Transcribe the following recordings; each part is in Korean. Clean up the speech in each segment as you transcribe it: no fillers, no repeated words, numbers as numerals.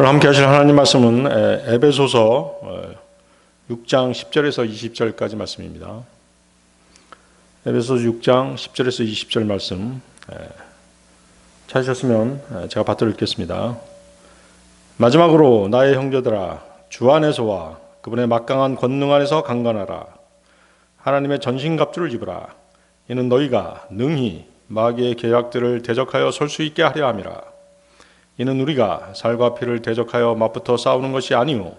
오늘 함께 하실 하나님 말씀은 에베소서 6장 10절에서 20절까지 말씀입니다. 에베소서 6장 10절에서 20절 말씀 찾으셨으면 제가 받들어 읽겠습니다. 마지막으로 나의 형제들아, 주 안에서와 그분의 막강한 권능 안에서 강건하라. 하나님의 전신갑주를 입으라. 이는 너희가 능히 마귀의 계략들을 대적하여 설 수 있게 하려 함이라. 이는 우리가 살과 피를 대적하여 맞붙어 싸우는 것이 아니요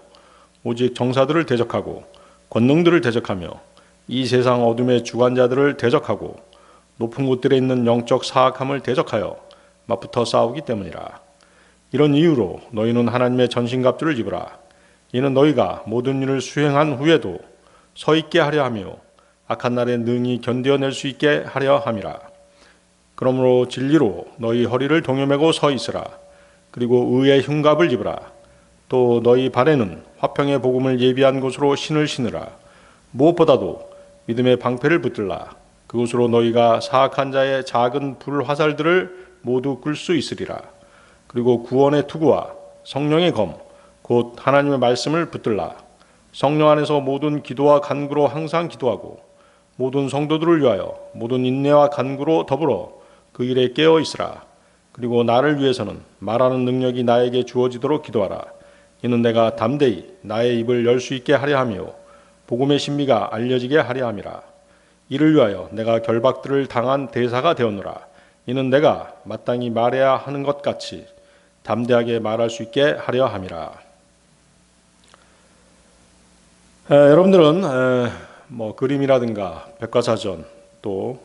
오직 정사들을 대적하고 권능들을 대적하며 이 세상 어둠의 주관자들을 대적하고 높은 곳들에 있는 영적 사악함을 대적하여 맞붙어 싸우기 때문이라. 이런 이유로 너희는 하나님의 전신갑주를 입으라. 이는 너희가 모든 일을 수행한 후에도 서 있게 하려 하며 악한 날에 능히 견뎌낼 수 있게 하려 함이라. 그러므로 진리로 너희 허리를 동여매고 서 있으라. 그리고 의의 흉갑을 입으라. 또 너희 발에는 화평의 복음을 예비한 곳으로 신을 신으라. 무엇보다도 믿음의 방패를 붙들라. 그곳으로 너희가 사악한 자의 작은 불화살들을 모두 끌 수 있으리라. 그리고 구원의 투구와 성령의 검, 곧 하나님의 말씀을 붙들라. 성령 안에서 모든 기도와 간구로 항상 기도하고 모든 성도들을 위하여 모든 인내와 간구로 더불어 그 일에 깨어 있으라. 그리고 나를 위해서는 말하는 능력이 나에게 주어지도록 기도하라. 이는 내가 담대히 나의 입을 열 수 있게 하려 하며 복음의 신비가 알려지게 하려 함이라. 이를 위하여 내가 결박들을 당한 대사가 되었노라. 이는 내가 마땅히 말해야 하는 것 같이 담대하게 말할 수 있게 하려 함이라. 여러분들은 그림이라든가 백과사전 또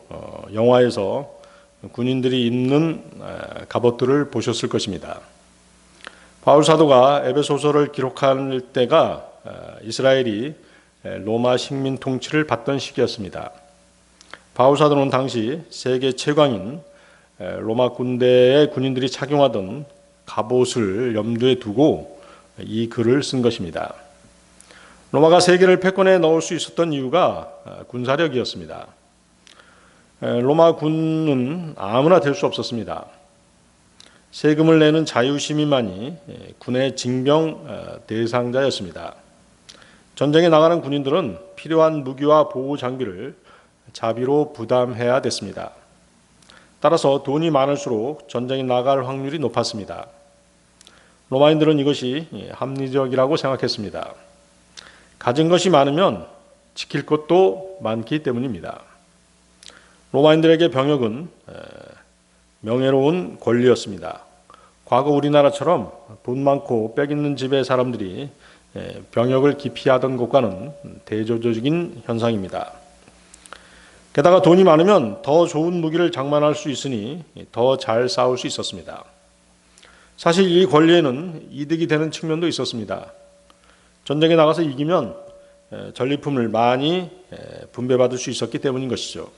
영화에서 군인들이 입는 갑옷들을 보셨을 것입니다. 바울 사도가 에베소서를 기록할 때가 이스라엘이 로마 식민 통치를 받던 시기였습니다. 바울 사도는 당시 세계 최강인 로마 군대의 군인들이 착용하던 갑옷을 염두에 두고 이 글을 쓴 것입니다. 로마가 세계를 패권에 넣을 수 있었던 이유가 군사력이었습니다. 로마 군은 아무나 될 수 없었습니다. 세금을 내는 자유시민만이 군의 징병 대상자였습니다. 전쟁에 나가는 군인들은 필요한 무기와 보호 장비를 자비로 부담해야 됐습니다. 따라서 돈이 많을수록 전쟁에 나갈 확률이 높았습니다. 로마인들은 이것이 합리적이라고 생각했습니다. 가진 것이 많으면 지킬 것도 많기 때문입니다. 로마인들에게 병역은 명예로운 권리였습니다. 과거 우리나라처럼 돈 많고 빽 있는 집의 사람들이 병역을 기피하던 것과는 대조적인 현상입니다. 게다가 돈이 많으면 더 좋은 무기를 장만할 수 있으니 더 잘 싸울 수 있었습니다. 사실 이 권리에는 이득이 되는 측면도 있었습니다. 전쟁에 나가서 이기면 전리품을 많이 분배받을 수 있었기 때문인 것이죠.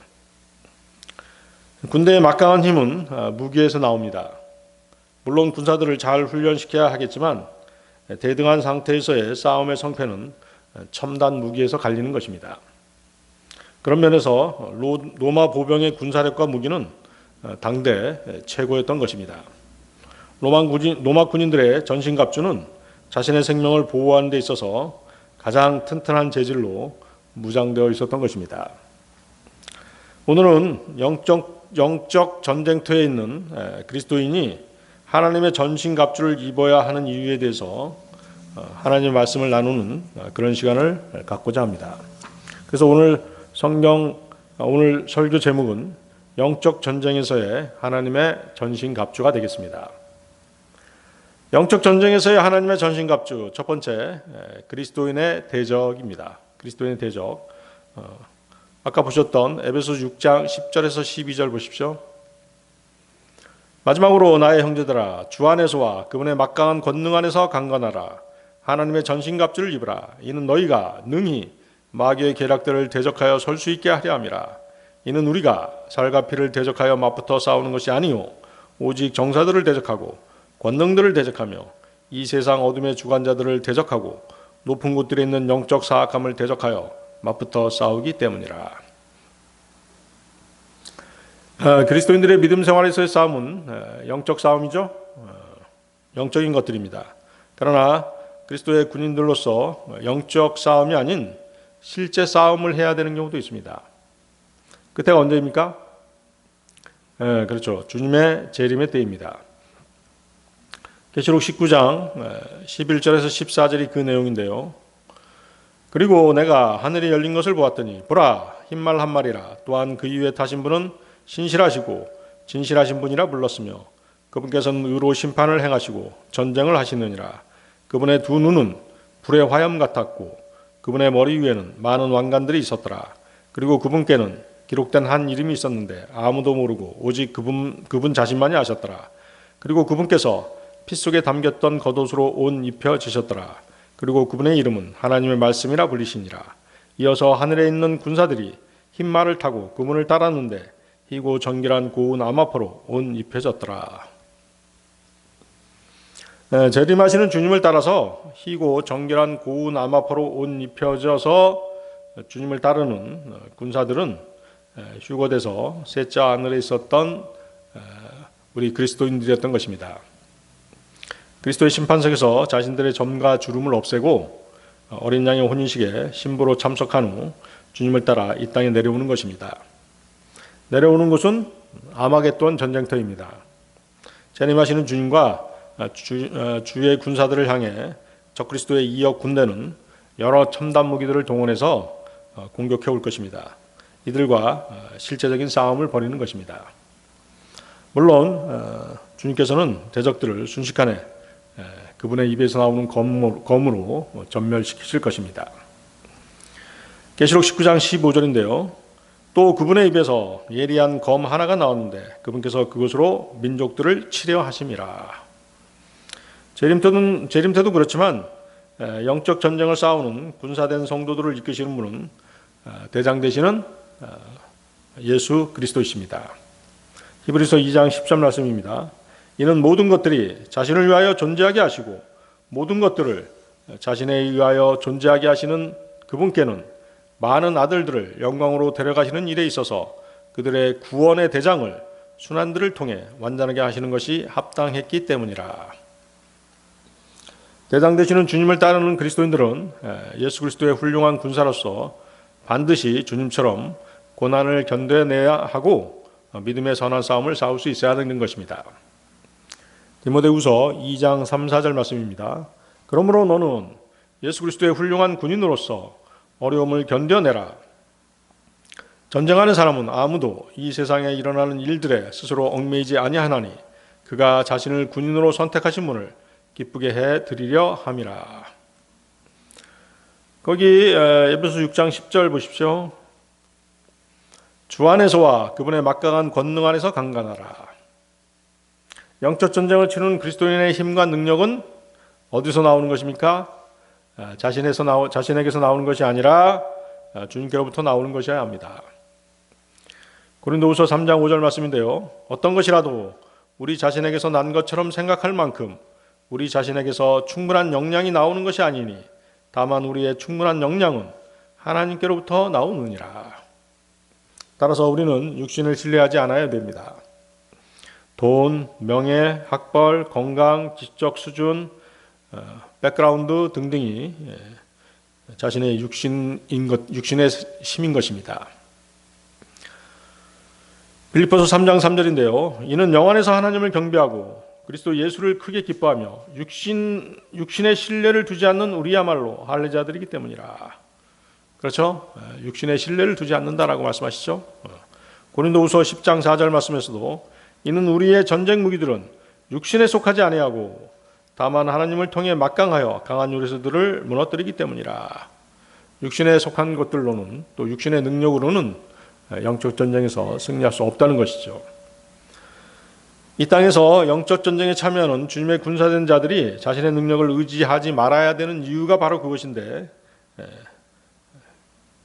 군대의 막강한 힘은 무기에서 나옵니다. 물론 군사들을 잘 훈련시켜야 하겠지만 대등한 상태에서의 싸움의 성패는 첨단 무기에서 갈리는 것입니다. 그런 면에서 로마 보병의 군사력과 무기는 당대 최고였던 것입니다. 로마 군인들의 전신갑주는 자신의 생명을 보호하는 데 있어서 가장 튼튼한 재질로 무장되어 있었던 것입니다. 오늘은 영적 전쟁터에 있는 그리스도인이 하나님의 전신갑주를 입어야 하는 이유에 대해서 하나님의 말씀을 나누는 그런 시간을 갖고자 합니다. 그래서 오늘 설교 제목은 영적 전쟁에서의 하나님의 전신갑주가 되겠습니다. 영적 전쟁에서의 하나님의 전신갑주, 첫 번째 그리스도인의 대적입니다. 그리스도인의 대적. 아까 보셨던 에베소서 6장 10절에서 12절 보십시오. 마지막으로 나의 형제들아, 주 안에서와 그분의 막강한 권능 안에서 강건하라. 하나님의 전신갑주를 입으라. 이는 너희가 능히 마귀의 계략들을 대적하여 설 수 있게 하려 함이라. 이는 우리가 살과 피를 대적하여 맞붙어 싸우는 것이 아니요 오직 정사들을 대적하고 권능들을 대적하며 이 세상 어둠의 주관자들을 대적하고 높은 곳들에 있는 영적 사악함을 대적하여 맞붙어 싸우기 때문이라. 그리스도인들의 믿음 생활에서의 싸움은 영적 싸움이죠. 영적인 것들입니다. 그러나 그리스도의 군인들로서 영적 싸움이 아닌 실제 싸움을 해야 되는 경우도 있습니다. 그때가 언제입니까? 그렇죠. 주님의 재림의 때입니다. 계시록 19장 11절에서 14절이 그 내용인데요. 그리고 내가 하늘이 열린 것을 보았더니 보라 흰말 한 마리라. 또한 그 위에 타신 분은 신실하시고 진실하신 분이라 불렀으며 그분께서는 의로 심판을 행하시고 전쟁을 하시느니라. 그분의 두 눈은 불의 화염 같았고 그분의 머리 위에는 많은 왕관들이 있었더라. 그리고 그분께는 기록된 한 이름이 있었는데 아무도 모르고 오직 그분 자신만이 아셨더라. 그리고 그분께서 피 속에 담겼던 겉옷으로 옷 입혀지셨더라. 그리고 그분의 이름은 하나님의 말씀이라 불리시니라. 이어서 하늘에 있는 군사들이 흰 말을 타고 그분을 따랐는데 희고 정결한 고운 암화포로 옷 입혀졌더라. 재림하시는 주님을 따라서 희고 정결한 고운 암화포로 옷 입혀져서 주님을 따르는 군사들은 휴거돼서 셋째 하늘에 있었던 우리 그리스도인들이었던 것입니다. 그리스도의 심판석에서 자신들의 점과 주름을 없애고 어린 양의 혼인식에 신부로 참석한 후 주님을 따라 이 땅에 내려오는 것입니다. 내려오는 곳은 아마겟돈 전쟁터입니다. 재림하시는 주님과 주의 군사들을 향해 적그리스도의 2억 군대는 여러 첨단 무기들을 동원해서 공격해 올 것입니다. 이들과 실제적인 싸움을 벌이는 것입니다. 물론 주님께서는 대적들을 순식간에 그분의 입에서 나오는 검으로 전멸시키실 것입니다. 계시록 19장 15절인데요. 또 그분의 입에서 예리한 검 하나가 나왔는데 그분께서 그것으로 민족들을 치려 하심이라. 재림 때도 그렇지만 영적 전쟁을 싸우는 군사된 성도들을 이끄시는 분은 대장 되시는 예수 그리스도이십니다. 히브리서 2장 10절 말씀입니다. 이는 모든 것들이 자신을 위하여 존재하게 하시고 모든 것들을 자신에 의하여 존재하게 하시는 그분께는 많은 아들들을 영광으로 데려가시는 일에 있어서 그들의 구원의 대장을 순환들을 통해 완전하게 하시는 것이 합당했기 때문이라. 대장 되시는 주님을 따르는 그리스도인들은 예수 그리스도의 훌륭한 군사로서 반드시 주님처럼 고난을 견뎌내야 하고 믿음의 선한 싸움을 싸울 수 있어야 하는 것입니다. 디모데후서 2장 3, 4절 말씀입니다. 그러므로 너는 예수 그리스도의 훌륭한 군인으로서 어려움을 견뎌내라. 전쟁하는 사람은 아무도 이 세상에 일어나는 일들에 스스로 얽매이지 아니하나니 그가 자신을 군인으로 선택하신 분을 기쁘게 해 드리려 함이라. 거기 에베소 6장 10절 보십시오. 주 안에서와 그분의 막강한 권능 안에서 강건하라. 영적 전쟁을 치르는 그리스도인의 힘과 능력은 어디서 나오는 것입니까? 자신에게서 나오는 것이 아니라 주님께로부터 나오는 것이어야 합니다. 고린도후서 3장 5절 말씀인데요. 어떤 것이라도 우리 자신에게서 난 것처럼 생각할 만큼 우리 자신에게서 충분한 역량이 나오는 것이 아니니 다만 우리의 충분한 역량은 하나님께로부터 나오느니라. 따라서 우리는 육신을 신뢰하지 않아야 됩니다. 돈, 명예, 학벌, 건강, 지적 수준, 백그라운드 등등이 자신의 육신의 힘인 것입니다. 빌립보서 3장 3절인데요. 이는 영 안에서 하나님을 경배하고 그리스도 예수를 크게 기뻐하며 육신의 신뢰를 두지 않는 우리야말로 할례자들이기 때문이라. 그렇죠? 육신의 신뢰를 두지 않는다라고 말씀하시죠. 고린도후서 10장 4절 말씀에서도 이는 우리의 전쟁 무기들은 육신에 속하지 아니하고 다만 하나님을 통해 막강하여 강한 요새들을 무너뜨리기 때문이라. 육신에 속한 것들로는 또 육신의 능력으로는 영적 전쟁에서 승리할 수 없다는 것이죠. 이 땅에서 영적 전쟁에 참여하는 주님의 군사된 자들이 자신의 능력을 의지하지 말아야 되는 이유가 바로 그것인데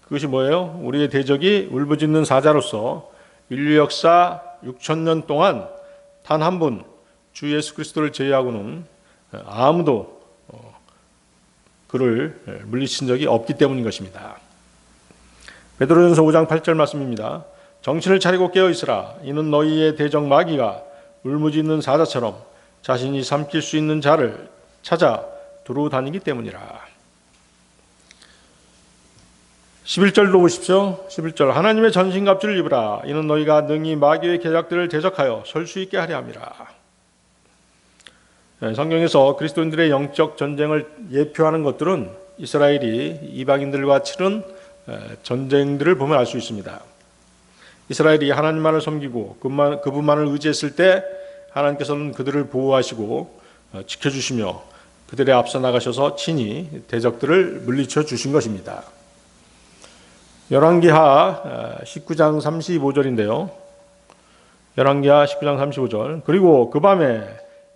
그것이 뭐예요? 우리의 대적이 울부짖는 사자로서 인류 역사 6,000년 동안 단 한 분 주 예수 그리스도를 제외하고는 아무도 그를 물리친 적이 없기 때문인 것입니다. 베드로전서 5장 8절 말씀입니다. 정신을 차리고 깨어 있으라. 이는 너희의 대적 마귀가 울무짖는 사자처럼 자신이 삼킬 수 있는 자를 찾아 두루 다니기 때문이라. 11절도 보십시오. 11절 하나님의 전신갑주를 입으라. 이는 너희가 능히 마귀의 계략들을 대적하여 설 수 있게 하려 함이라. 성경에서 그리스도인들의 영적 전쟁을 예표하는 것들은 이스라엘이 이방인들과 치른 전쟁들을 보면 알 수 있습니다. 이스라엘이 하나님만을 섬기고 그분만을 의지했을 때 하나님께서는 그들을 보호하시고 지켜주시며 그들의 앞서 나가셔서 친히 대적들을 물리쳐 주신 것입니다. 열왕기하 19장 35절인데요. 열왕기하 19장 35절 그리고 그 밤에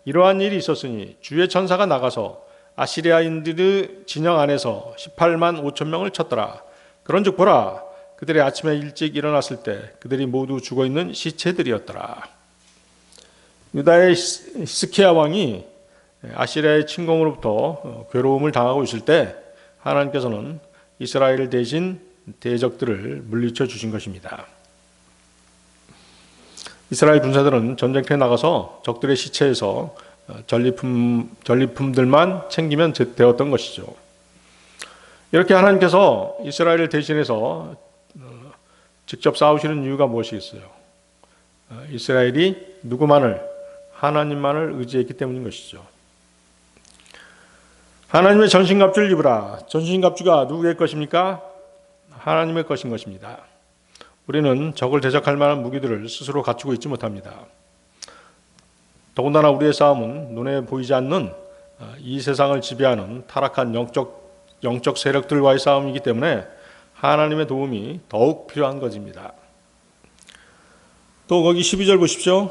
이러한 일이 있었으니 주의 천사가 나가서 아시리아인들의 진영 안에서 18만 5천 명을 쳤더라. 그런즉 보라 그들이 아침에 일찍 일어났을 때 그들이 모두 죽어있는 시체들이었더라. 유다의 히스기야 왕이 아시리아의 침공으로부터 괴로움을 당하고 있을 때 하나님께서는 이스라엘 대신 대적들을 물리쳐 주신 것입니다. 이스라엘 군사들은 전쟁터에 나가서 적들의 시체에서 전리품들만 챙기면 되었던 것이죠. 이렇게 하나님께서 이스라엘을 대신해서 직접 싸우시는 이유가 무엇이겠어요? 이스라엘이 누구만을? 하나님만을 의지했기 때문인 것이죠. 하나님의 전신갑주를 입으라. 전신갑주가 누구의 것입니까? 하나님의 것인 것입니다. 우리는 적을 대적할 만한 무기들을 스스로 갖추고 있지 못합니다. 더군다나 우리의 싸움은 눈에 보이지 않는 이 세상을 지배하는 타락한 영적 세력들과의 싸움이기 때문에 하나님의 도움이 더욱 필요한 것입니다. 또 거기 12절 보십시오.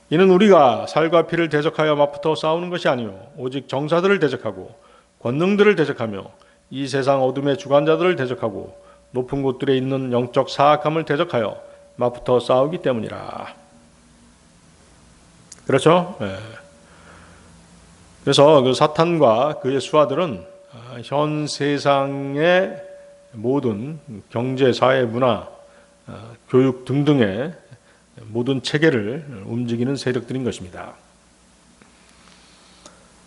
이는 우리가 살과 피를 대적하여 맞붙어 싸우는 것이 아니요 오직 정사들을 대적하고 권능들을 대적하며 이 세상 어둠의 주관자들을 대적하고 높은 곳들에 있는 영적 사악함을 대적하여 맞붙어 싸우기 때문이라. 그렇죠? 네. 그래서 그 사탄과 그의 수하들은 현 세상의 모든 경제, 사회, 문화, 교육 등등의 모든 체계를 움직이는 세력들인 것입니다.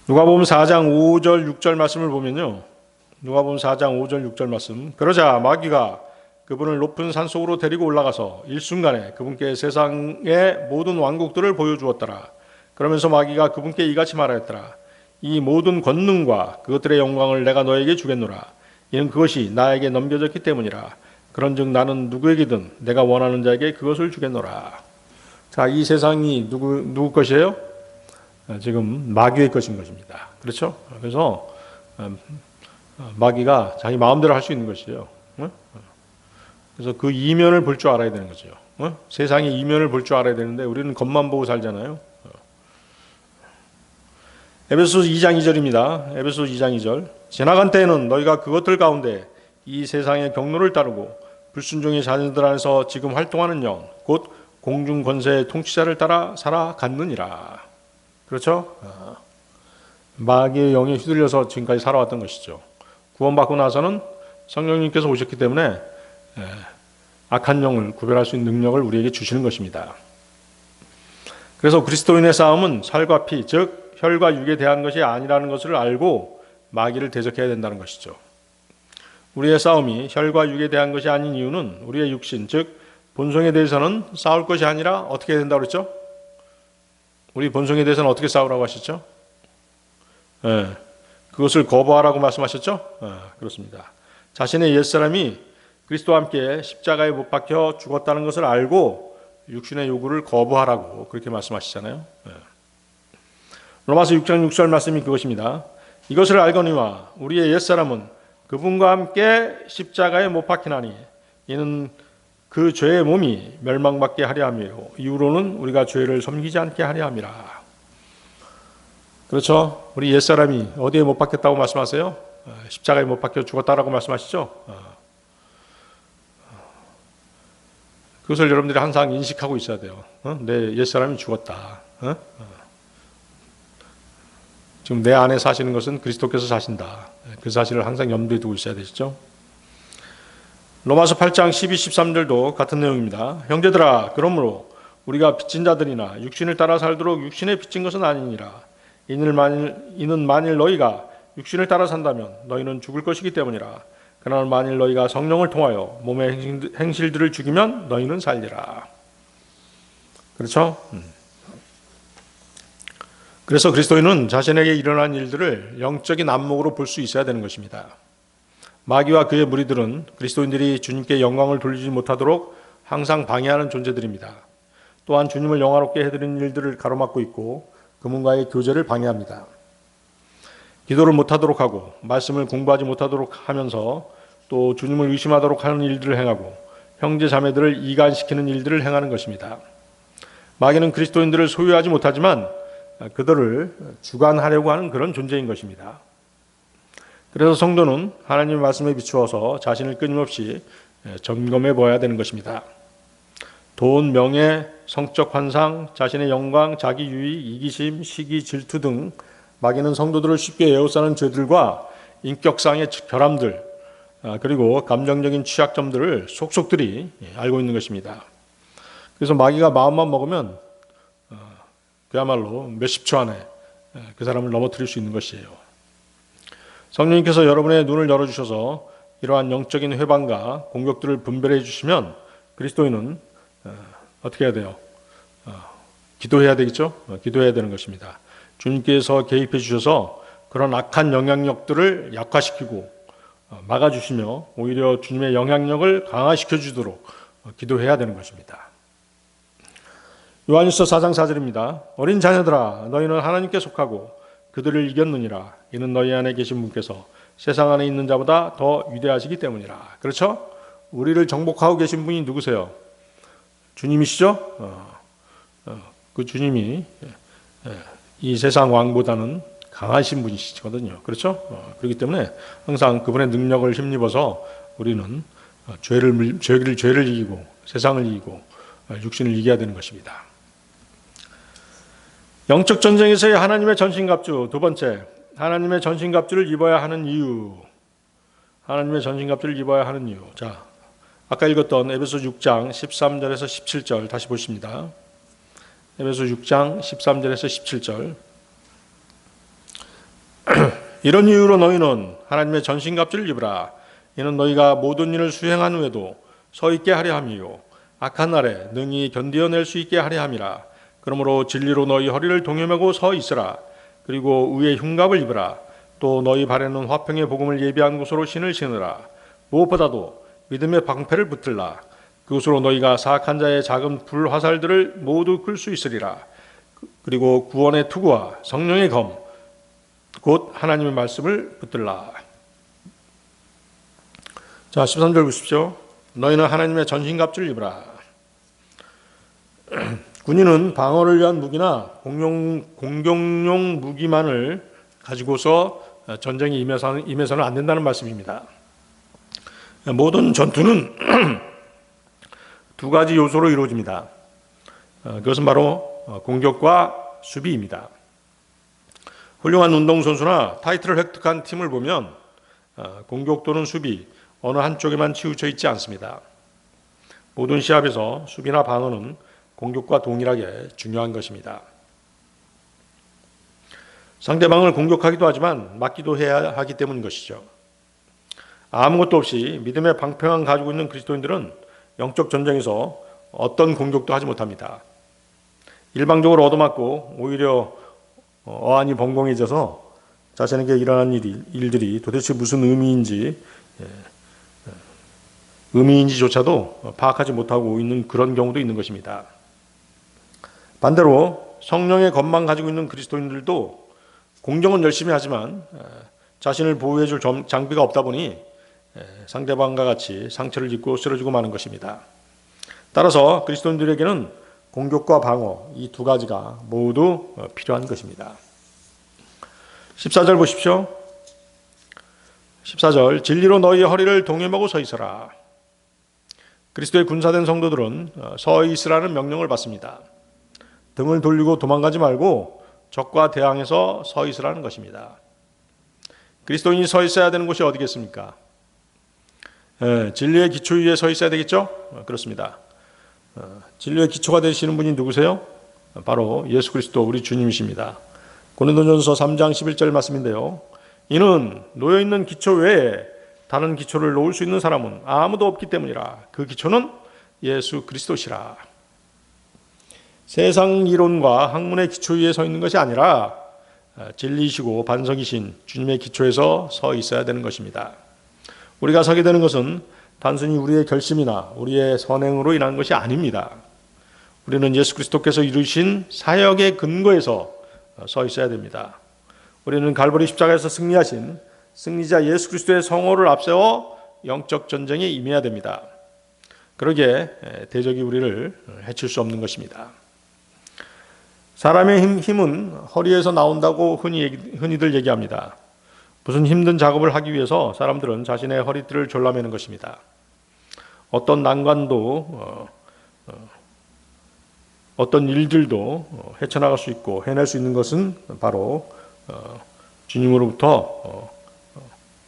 누가복음 4장 5절 6절 말씀을 보면요. 누가복음 4장 5절 6절 말씀. 그러자 마귀가 그분을 높은 산 속으로 데리고 올라가서 일순간에 그분께 세상의 모든 왕국들을 보여주었더라. 그러면서 마귀가 그분께 이같이 말하였더라. 이 모든 권능과 그것들의 영광을 내가 너에게 주겠노라. 이는 그것이 나에게 넘겨졌기 때문이라. 그런즉 나는 누구에게든 내가 원하는 자에게 그것을 주겠노라. 자, 이 세상이 누구 것이에요? 지금 마귀의 것인 것입니다. 그렇죠? 그래서 마귀가 자기 마음대로 할 수 있는 것이에요. 그래서 그 이면을 볼 줄 알아야 되는 거죠. 세상의 이면을 볼 줄 알아야 되는데 우리는 겉만 보고 살잖아요. 에베소서 2장 2절입니다. 에베소서 2장 2절. 지나간 때에는 너희가 그것들 가운데 이 세상의 경로를 따르고 불순종의 자녀들 안에서 지금 활동하는 영, 곧 공중 권세의 통치자를 따라 살아갔느니라. 그렇죠? 마귀의 영에 휘둘려서 지금까지 살아왔던 것이죠. 구원받고 나서는 성령님께서 오셨기 때문에 악한 영을 구별할 수 있는 능력을 우리에게 주시는 것입니다. 그래서 그리스도인의 싸움은 살과 피, 즉 혈과 육에 대한 것이 아니라는 것을 알고 마귀를 대적해야 된다는 것이죠. 우리의 싸움이 혈과 육에 대한 것이 아닌 이유는 우리의 육신, 즉 본성에 대해서는 싸울 것이 아니라 어떻게 해야 된다고 그랬죠? 우리 본성에 대해서는 어떻게 싸우라고 하셨죠? 그것을 거부하라고 말씀하셨죠? 그렇습니다. 자신의 옛사람이 그리스도와 함께 십자가에 못 박혀 죽었다는 것을 알고 육신의 요구를 거부하라고 그렇게 말씀하시잖아요. 로마서 6장 6절 말씀이 그것입니다. 이것을 알거니와 우리의 옛사람은 그분과 함께 십자가에 못 박히나니 이는 그 죄의 몸이 멸망받게 하려 함이요 이후로는 우리가 죄를 섬기지 않게 하려 함이라. 그렇죠? 우리 옛사람이 어디에 못 박혔다고 말씀하세요? 십자가에 못 박혀 죽었다라고 말씀하시죠? 그것을 여러분들이 항상 인식하고 있어야 돼요. 내 옛사람이 죽었다. 지금 내 안에 사시는 것은 그리스도께서 사신다. 그 사실을 항상 염두에 두고 있어야 되시죠? 로마서 8장 12, 13절도 같은 내용입니다. 형제들아, 그러므로 우리가 빚진 자들이나 육신을 따라 살도록 육신에 빚진 것은 아니니라. 이는 만일 너희가 육신을 따라 산다면 너희는 죽을 것이기 때문이라. 그러나 만일 너희가 성령을 통하여 몸의 행실들을 죽이면 너희는 살리라. 그렇죠? 그래서 그리스도인은 자신에게 일어난 일들을 영적인 안목으로 볼 수 있어야 되는 것입니다. 마귀와 그의 무리들은 그리스도인들이 주님께 영광을 돌리지 못하도록 항상 방해하는 존재들입니다. 또한 주님을 영화롭게 해드리는 일들을 가로막고 있고 그분과의 교제를 방해합니다. 기도를 못하도록 하고 말씀을 공부하지 못하도록 하면서 또 주님을 의심하도록 하는 일들을 행하고 형제 자매들을 이간시키는 일들을 행하는 것입니다. 마귀는 그리스도인들을 소유하지 못하지만 그들을 주관하려고 하는 그런 존재인 것입니다. 그래서 성도는 하나님의 말씀에 비추어서 자신을 끊임없이 점검해 보아야 되는 것입니다. 돈, 명예, 성적 환상, 자신의 영광, 자기 유익, 이기심, 시기, 질투 등 마귀는 성도들을 쉽게 에워싸는 죄들과 인격상의 결함들 그리고 감정적인 취약점들을 속속들이 알고 있는 것입니다. 그래서 마귀가 마음만 먹으면 그야말로 몇십 초 안에 그 사람을 넘어뜨릴 수 있는 것이에요. 성령님께서 여러분의 눈을 열어주셔서 이러한 영적인 회방과 공격들을 분별해 주시면 그리스도인은 어떻게 해야 돼요? 기도해야 되겠죠? 기도해야 되는 것입니다. 주님께서 개입해 주셔서 그런 악한 영향력들을 약화시키고 막아주시며 오히려 주님의 영향력을 강화시켜 주도록 기도해야 되는 것입니다. 요한일서 4장 4절입니다. 어린 자녀들아 너희는 하나님께 속하고 그들을 이겼느니라. 이는 너희 안에 계신 분께서 세상 안에 있는 자보다 더 위대하시기 때문이라. 그렇죠? 우리를 정복하고 계신 분이 누구세요? 주님이시죠? 그 주님이 이 세상 왕보다는 강하신 분이시거든요. 그렇죠? 그렇기 때문에 항상 그분의 능력을 힘입어서 우리는 죄를 이기고 세상을 이기고 육신을 이겨야 되는 것입니다. 영적 전쟁에서의 하나님의 전신갑주. 두 번째, 하나님의 전신갑주를 입어야 하는 이유. 하나님의 전신갑주를 입어야 하는 이유. 자, 아까 읽었던 에베소 6장 13절에서 17절 다시 보십니다. 에베소 6장 13절에서 17절. 이런 이유로 너희는 하나님의 전신갑주를 입으라. 이는 너희가 모든 일을 수행한 후에도 서 있게 하려 함이요 악한 날에 능히 견디어낼 수 있게 하려 함이라. 그러므로 진리로 너희 허리를 동여매고 서 있으라. 그리고 의의 흉갑을 입으라. 또 너희 발에는 화평의 복음을 예비한 곳으로 신을 신으라. 무엇보다도 믿음의 방패를 붙들라. 그것으로 너희가 사악한 자의 작은 불화살들을 모두 끌 수 있으리라. 그리고 구원의 투구와 성령의 검 곧 하나님의 말씀을 붙들라. 자, 13절 보십시오. 너희는 하나님의 전신갑주를 입으라. 군인은 방어를 위한 무기나 공격용 무기만을 가지고서 전쟁에 임해서는 안 된다는 말씀입니다. 모든 전투는 두 가지 요소로 이루어집니다. 그것은 바로 공격과 수비입니다. 훌륭한 운동선수나 타이틀을 획득한 팀을 보면 공격 또는 수비 어느 한쪽에만 치우쳐 있지 않습니다. 모든 시합에서 수비나 방어는 공격과 동일하게 중요한 것입니다. 상대방을 공격하기도 하지만 막기도 해야 하기 때문인 것이죠. 아무것도 없이 믿음의 방패만 가지고 있는 그리스도인들은 영적 전쟁에서 어떤 공격도 하지 못합니다. 일방적으로 얻어맞고 오히려 어안이 벙벙해져서 자신에게 일어난 일들이 도대체 무슨 의미인지조차도 파악하지 못하고 있는 그런 경우도 있는 것입니다. 반대로 성령의 검만 가지고 있는 그리스도인들도 공격은 열심히 하지만 자신을 보호해 줄 장비가 없다 보니 상대방과 같이 상처를 입고 쓰러지고 마는 것입니다. 따라서 그리스도인들에게는 공격과 방어 이 두 가지가 모두 필요한 것입니다. 14절 보십시오. 14절 진리로 너희 허리를 동여매고 서 있어라. 그리스도의 군사된 성도들은 서 있으라는 명령을 받습니다. 등을 돌리고 도망가지 말고 적과 대항해서 서 있으라는 것입니다. 그리스도인이 서 있어야 되는 곳이 어디겠습니까? 진리의 기초 위에 서 있어야 되겠죠? 그렇습니다. 진리의 기초가 되시는 분이 누구세요? 바로 예수 그리스도 우리 주님이십니다. 고린도전서 3장 11절 말씀인데요. 이는 놓여있는 기초 외에 다른 기초를 놓을 수 있는 사람은 아무도 없기 때문이라. 그 기초는 예수 그리스도시라. 세상 이론과 학문의 기초 위에 서 있는 것이 아니라 진리이시고 반석이신 주님의 기초에서 서 있어야 되는 것입니다. 우리가 서게 되는 것은 단순히 우리의 결심이나 우리의 선행으로 인한 것이 아닙니다. 우리는 예수 그리스도께서 이루신 사역의 근거에서 서 있어야 됩니다. 우리는 갈보리 십자가에서 승리하신 승리자 예수 그리스도의 성호를 앞세워 영적 전쟁에 임해야 됩니다. 그러기에 대적이 우리를 해칠 수 없는 것입니다. 사람의 힘은 허리에서 나온다고 흔히들 얘기합니다. 무슨 힘든 작업을 하기 위해서 사람들은 자신의 허리띠를 졸라매는 것입니다. 어떤 난관도 어떤 일들도 헤쳐나갈 수 있고 해낼 수 있는 것은 바로 주님으로부터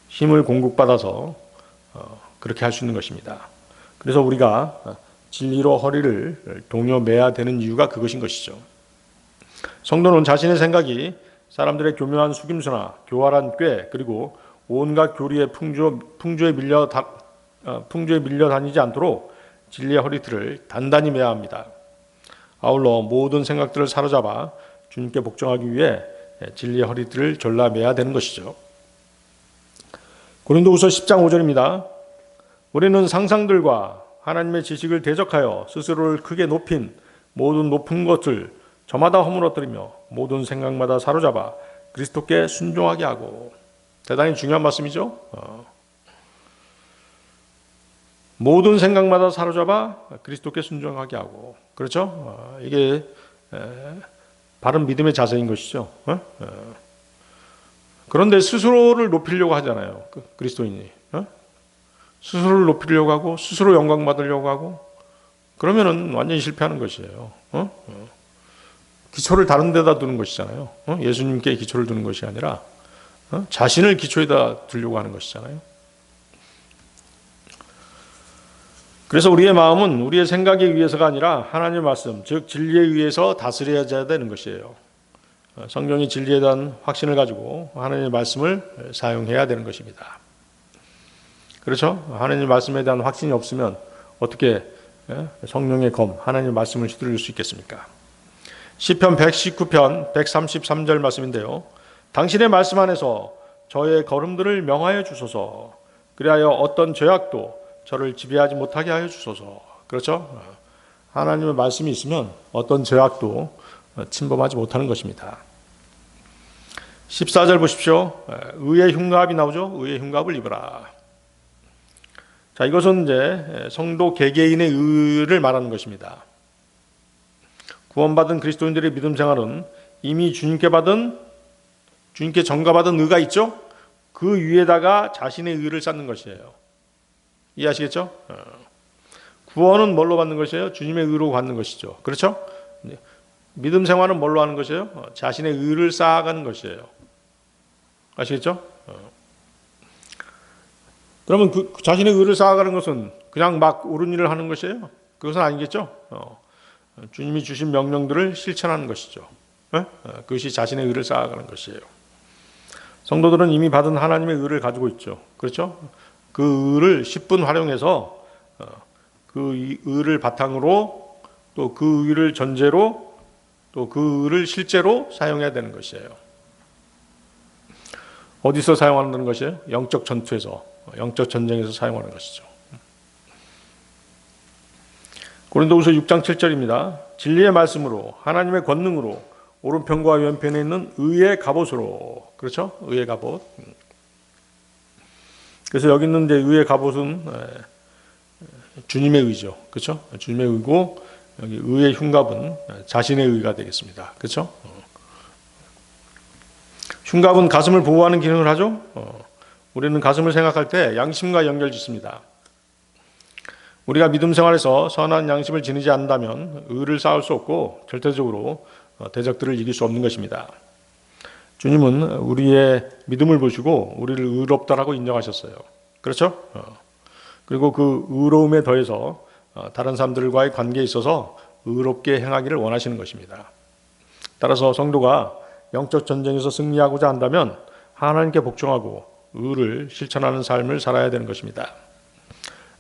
힘을 공급받아서 그렇게 할 수 있는 것입니다. 그래서 우리가 진리로 허리를 동여매야 되는 이유가 그것인 것이죠. 성도는 자신의 생각이 사람들의 교묘한 속임수나 교활한 꾀 그리고 온갖 교리의 풍조에 밀려 다니지 않도록 진리의 허리띠를 단단히 매야 합니다. 아울러 모든 생각들을 사로잡아 주님께 복종하기 위해 진리의 허리띠를 졸라매야 되는 것이죠. 고린도후서 10장 5절입니다. 우리는 상상들과 하나님의 지식을 대적하여 스스로를 크게 높인 모든 높은 것을 저마다 허물어뜨리며 모든 생각마다 사로잡아 그리스도께 순종하게 하고. 대단히 중요한 말씀이죠. 모든 생각마다 사로잡아 그리스도께 순종하게 하고. 그렇죠? 이게 바른 믿음의 자세인 것이죠. 그런데 스스로를 높이려고 하잖아요. 그리스도인이. 스스로를 높이려고 하고 스스로 영광 받으려고 하고 그러면은 완전히 실패하는 것이에요. 기초를 다른 데다 두는 것이잖아요. 예수님께 기초를 두는 것이 아니라 자신을 기초에다 두려고 하는 것이잖아요. 그래서 우리의 마음은 우리의 생각에 의해서가 아니라 하나님의 말씀, 즉 진리에 의해서 다스려져야 되는 것이에요. 성경의 진리에 대한 확신을 가지고 하나님의 말씀을 사용해야 되는 것입니다. 그렇죠? 하나님의 말씀에 대한 확신이 없으면 어떻게 성령의 검, 하나님의 말씀을 휘두를 수 있겠습니까? 시편 119편 133절 말씀인데요. 당신의 말씀 안에서 저의 걸음들을 명하여 주소서. 그리하여 어떤 죄악도 저를 지배하지 못하게 하여 주소서. 그렇죠? 하나님의 말씀이 있으면 어떤 죄악도 침범하지 못하는 것입니다. 14절 보십시오. 의의 흉갑이 나오죠. 의의 흉갑을 입으라. 자, 이것은 이제 성도 개개인의 의를 말하는 것입니다. 구원받은 그리스도인들의 믿음 생활은 이미 주님께 전가받은 의가 있죠? 그 위에다가 자신의 의를 쌓는 것이에요. 이해하시겠죠? 구원은 뭘로 받는 것이에요? 주님의 의로 받는 것이죠. 그렇죠? 믿음 생활은 뭘로 하는 것이에요? 자신의 의를 쌓아가는 것이에요. 아시겠죠? 그러면 그 자신의 의를 쌓아가는 것은 그냥 막 옳은 일을 하는 것이에요? 그것은 아니겠죠? 주님이 주신 명령들을 실천하는 것이죠. 그것이 자신의 의를 쌓아가는 것이에요. 성도들은 이미 받은 하나님의 의를 가지고 있죠. 그렇죠? 그 의를 10분 활용해서 그 의를 바탕으로 또 그 의를 전제로 또 그 의를 실제로 사용해야 되는 것이에요. 어디서 사용하는 것이에요? 영적 전투에서, 영적 전쟁에서 사용하는 것이죠. 고린도후서 6장 7절입니다. 진리의 말씀으로 하나님의 권능으로 오른편과 왼편에 있는 의의 갑옷으로. 그렇죠? 의의 갑옷. 그래서 여기 있는 의의 갑옷은 주님의 의죠. 그렇죠? 주님의 의고 여기 의의 흉갑은 자신의 의가 되겠습니다. 그렇죠? 흉갑은 가슴을 보호하는 기능을 하죠. 우리는 가슴을 생각할 때 양심과 연결짓습니다. 우리가 믿음 생활에서 선한 양심을 지니지 않는다면 의를 쌓을 수 없고 절대적으로 대적들을 이길 수 없는 것입니다. 주님은 우리의 믿음을 보시고 우리를 의롭다라고 인정하셨어요. 그렇죠? 그리고 그 의로움에 더해서 다른 사람들과의 관계에 있어서 의롭게 행하기를 원하시는 것입니다. 따라서 성도가 영적 전쟁에서 승리하고자 한다면 하나님께 복종하고 의를 실천하는 삶을 살아야 되는 것입니다.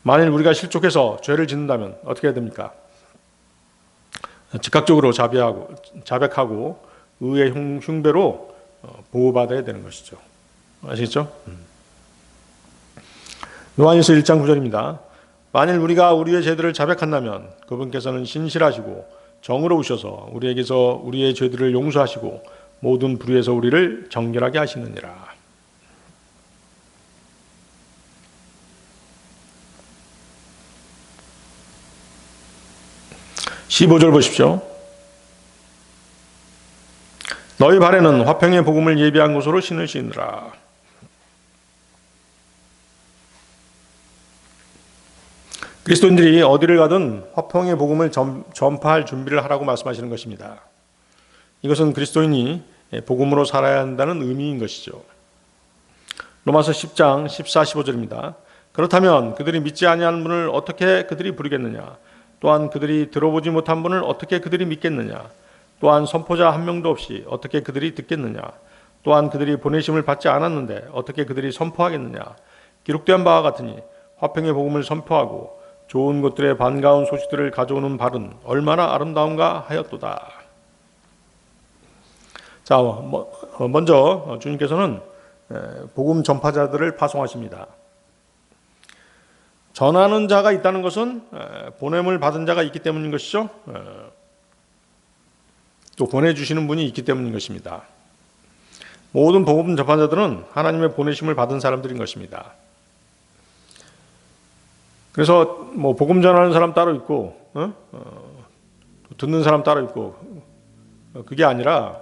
만일 우리가 실족해서 죄를 짓는다면 어떻게 해야 됩니까? 즉각적으로 자백하고 의의 흉배로 보호받아야 되는 것이죠. 아시겠죠? 요한일서 1장 9절입니다. 만일 우리가 우리의 죄들을 자백한다면 그분께서는 신실하시고 정의로우셔서 우리에게서 우리의 죄들을 용서하시고 모든 불의에서 우리를 정결하게 하시느니라. 15절 보십시오. 너희 발에는 화평의 복음을 예비한 곳으로 신으시느라. 그리스도인들이 어디를 가든 화평의 복음을 전파할 준비를 하라고 말씀하시는 것입니다. 이것은 그리스도인이 복음으로 살아야 한다는 의미인 것이죠. 로마서 10장 14, 15절입니다. 그렇다면 그들이 믿지 아니하는 분을 어떻게 그들이 부르겠느냐? 또한 그들이 들어보지 못한 분을 어떻게 그들이 믿겠느냐? 또한 선포자 한 명도 없이 어떻게 그들이 듣겠느냐? 또한 그들이 보내심을 받지 않았는데 어떻게 그들이 선포하겠느냐? 기록된 바와 같으니 화평의 복음을 선포하고 좋은 것들의 반가운 소식들을 가져오는 발은 얼마나 아름다운가 하였도다. 자, 먼저 주님께서는 복음 전파자들을 파송하십니다. 전하는 자가 있다는 것은 보냄을 받은 자가 있기 때문인 것이죠. 또 보내주시는 분이 있기 때문인 것입니다. 모든 복음 전파자들은 하나님의 보내심을 받은 사람들인 것입니다. 그래서 복음 전하는 사람 따로 있고 듣는 사람 따로 있고 그게 아니라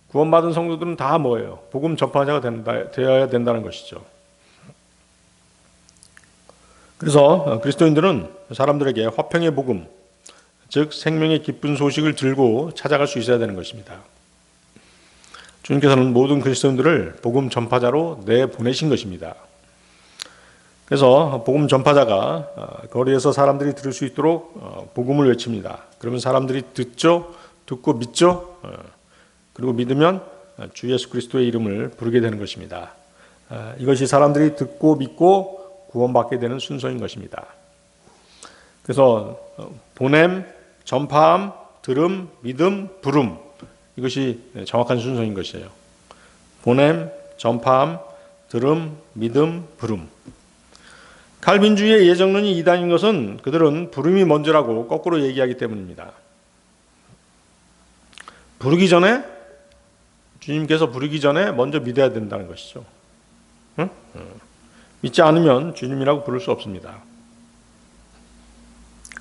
구원받은 성도들은 다 뭐예요? 복음 전파자가 되어야 된다는 것이죠. 그래서 그리스도인들은 사람들에게 화평의 복음, 즉 생명의 기쁜 소식을 들고 찾아갈 수 있어야 되는 것입니다. 주님께서는 모든 그리스도인들을 복음 전파자로 내보내신 것입니다. 그래서 복음 전파자가 거리에서 사람들이 들을 수 있도록 복음을 외칩니다. 그러면 사람들이 듣고 믿죠. 그리고 믿으면 주 예수 그리스도의 이름을 부르게 되는 것입니다. 이것이 사람들이 듣고 믿고 구원받게 되는 순서인 것입니다. 그래서 보냄, 전파함, 들음, 믿음, 부름, 이것이 정확한 순서인 것이에요. 보냄, 전파함, 들음, 믿음, 부름. 칼빈주의의 예정론이 이단인 것은 그들은 부름이 먼저라고 거꾸로 얘기하기 때문입니다. 주님께서 부르기 전에 먼저 믿어야 된다는 것이죠. 응? 믿지 않으면 주님이라고 부를 수 없습니다.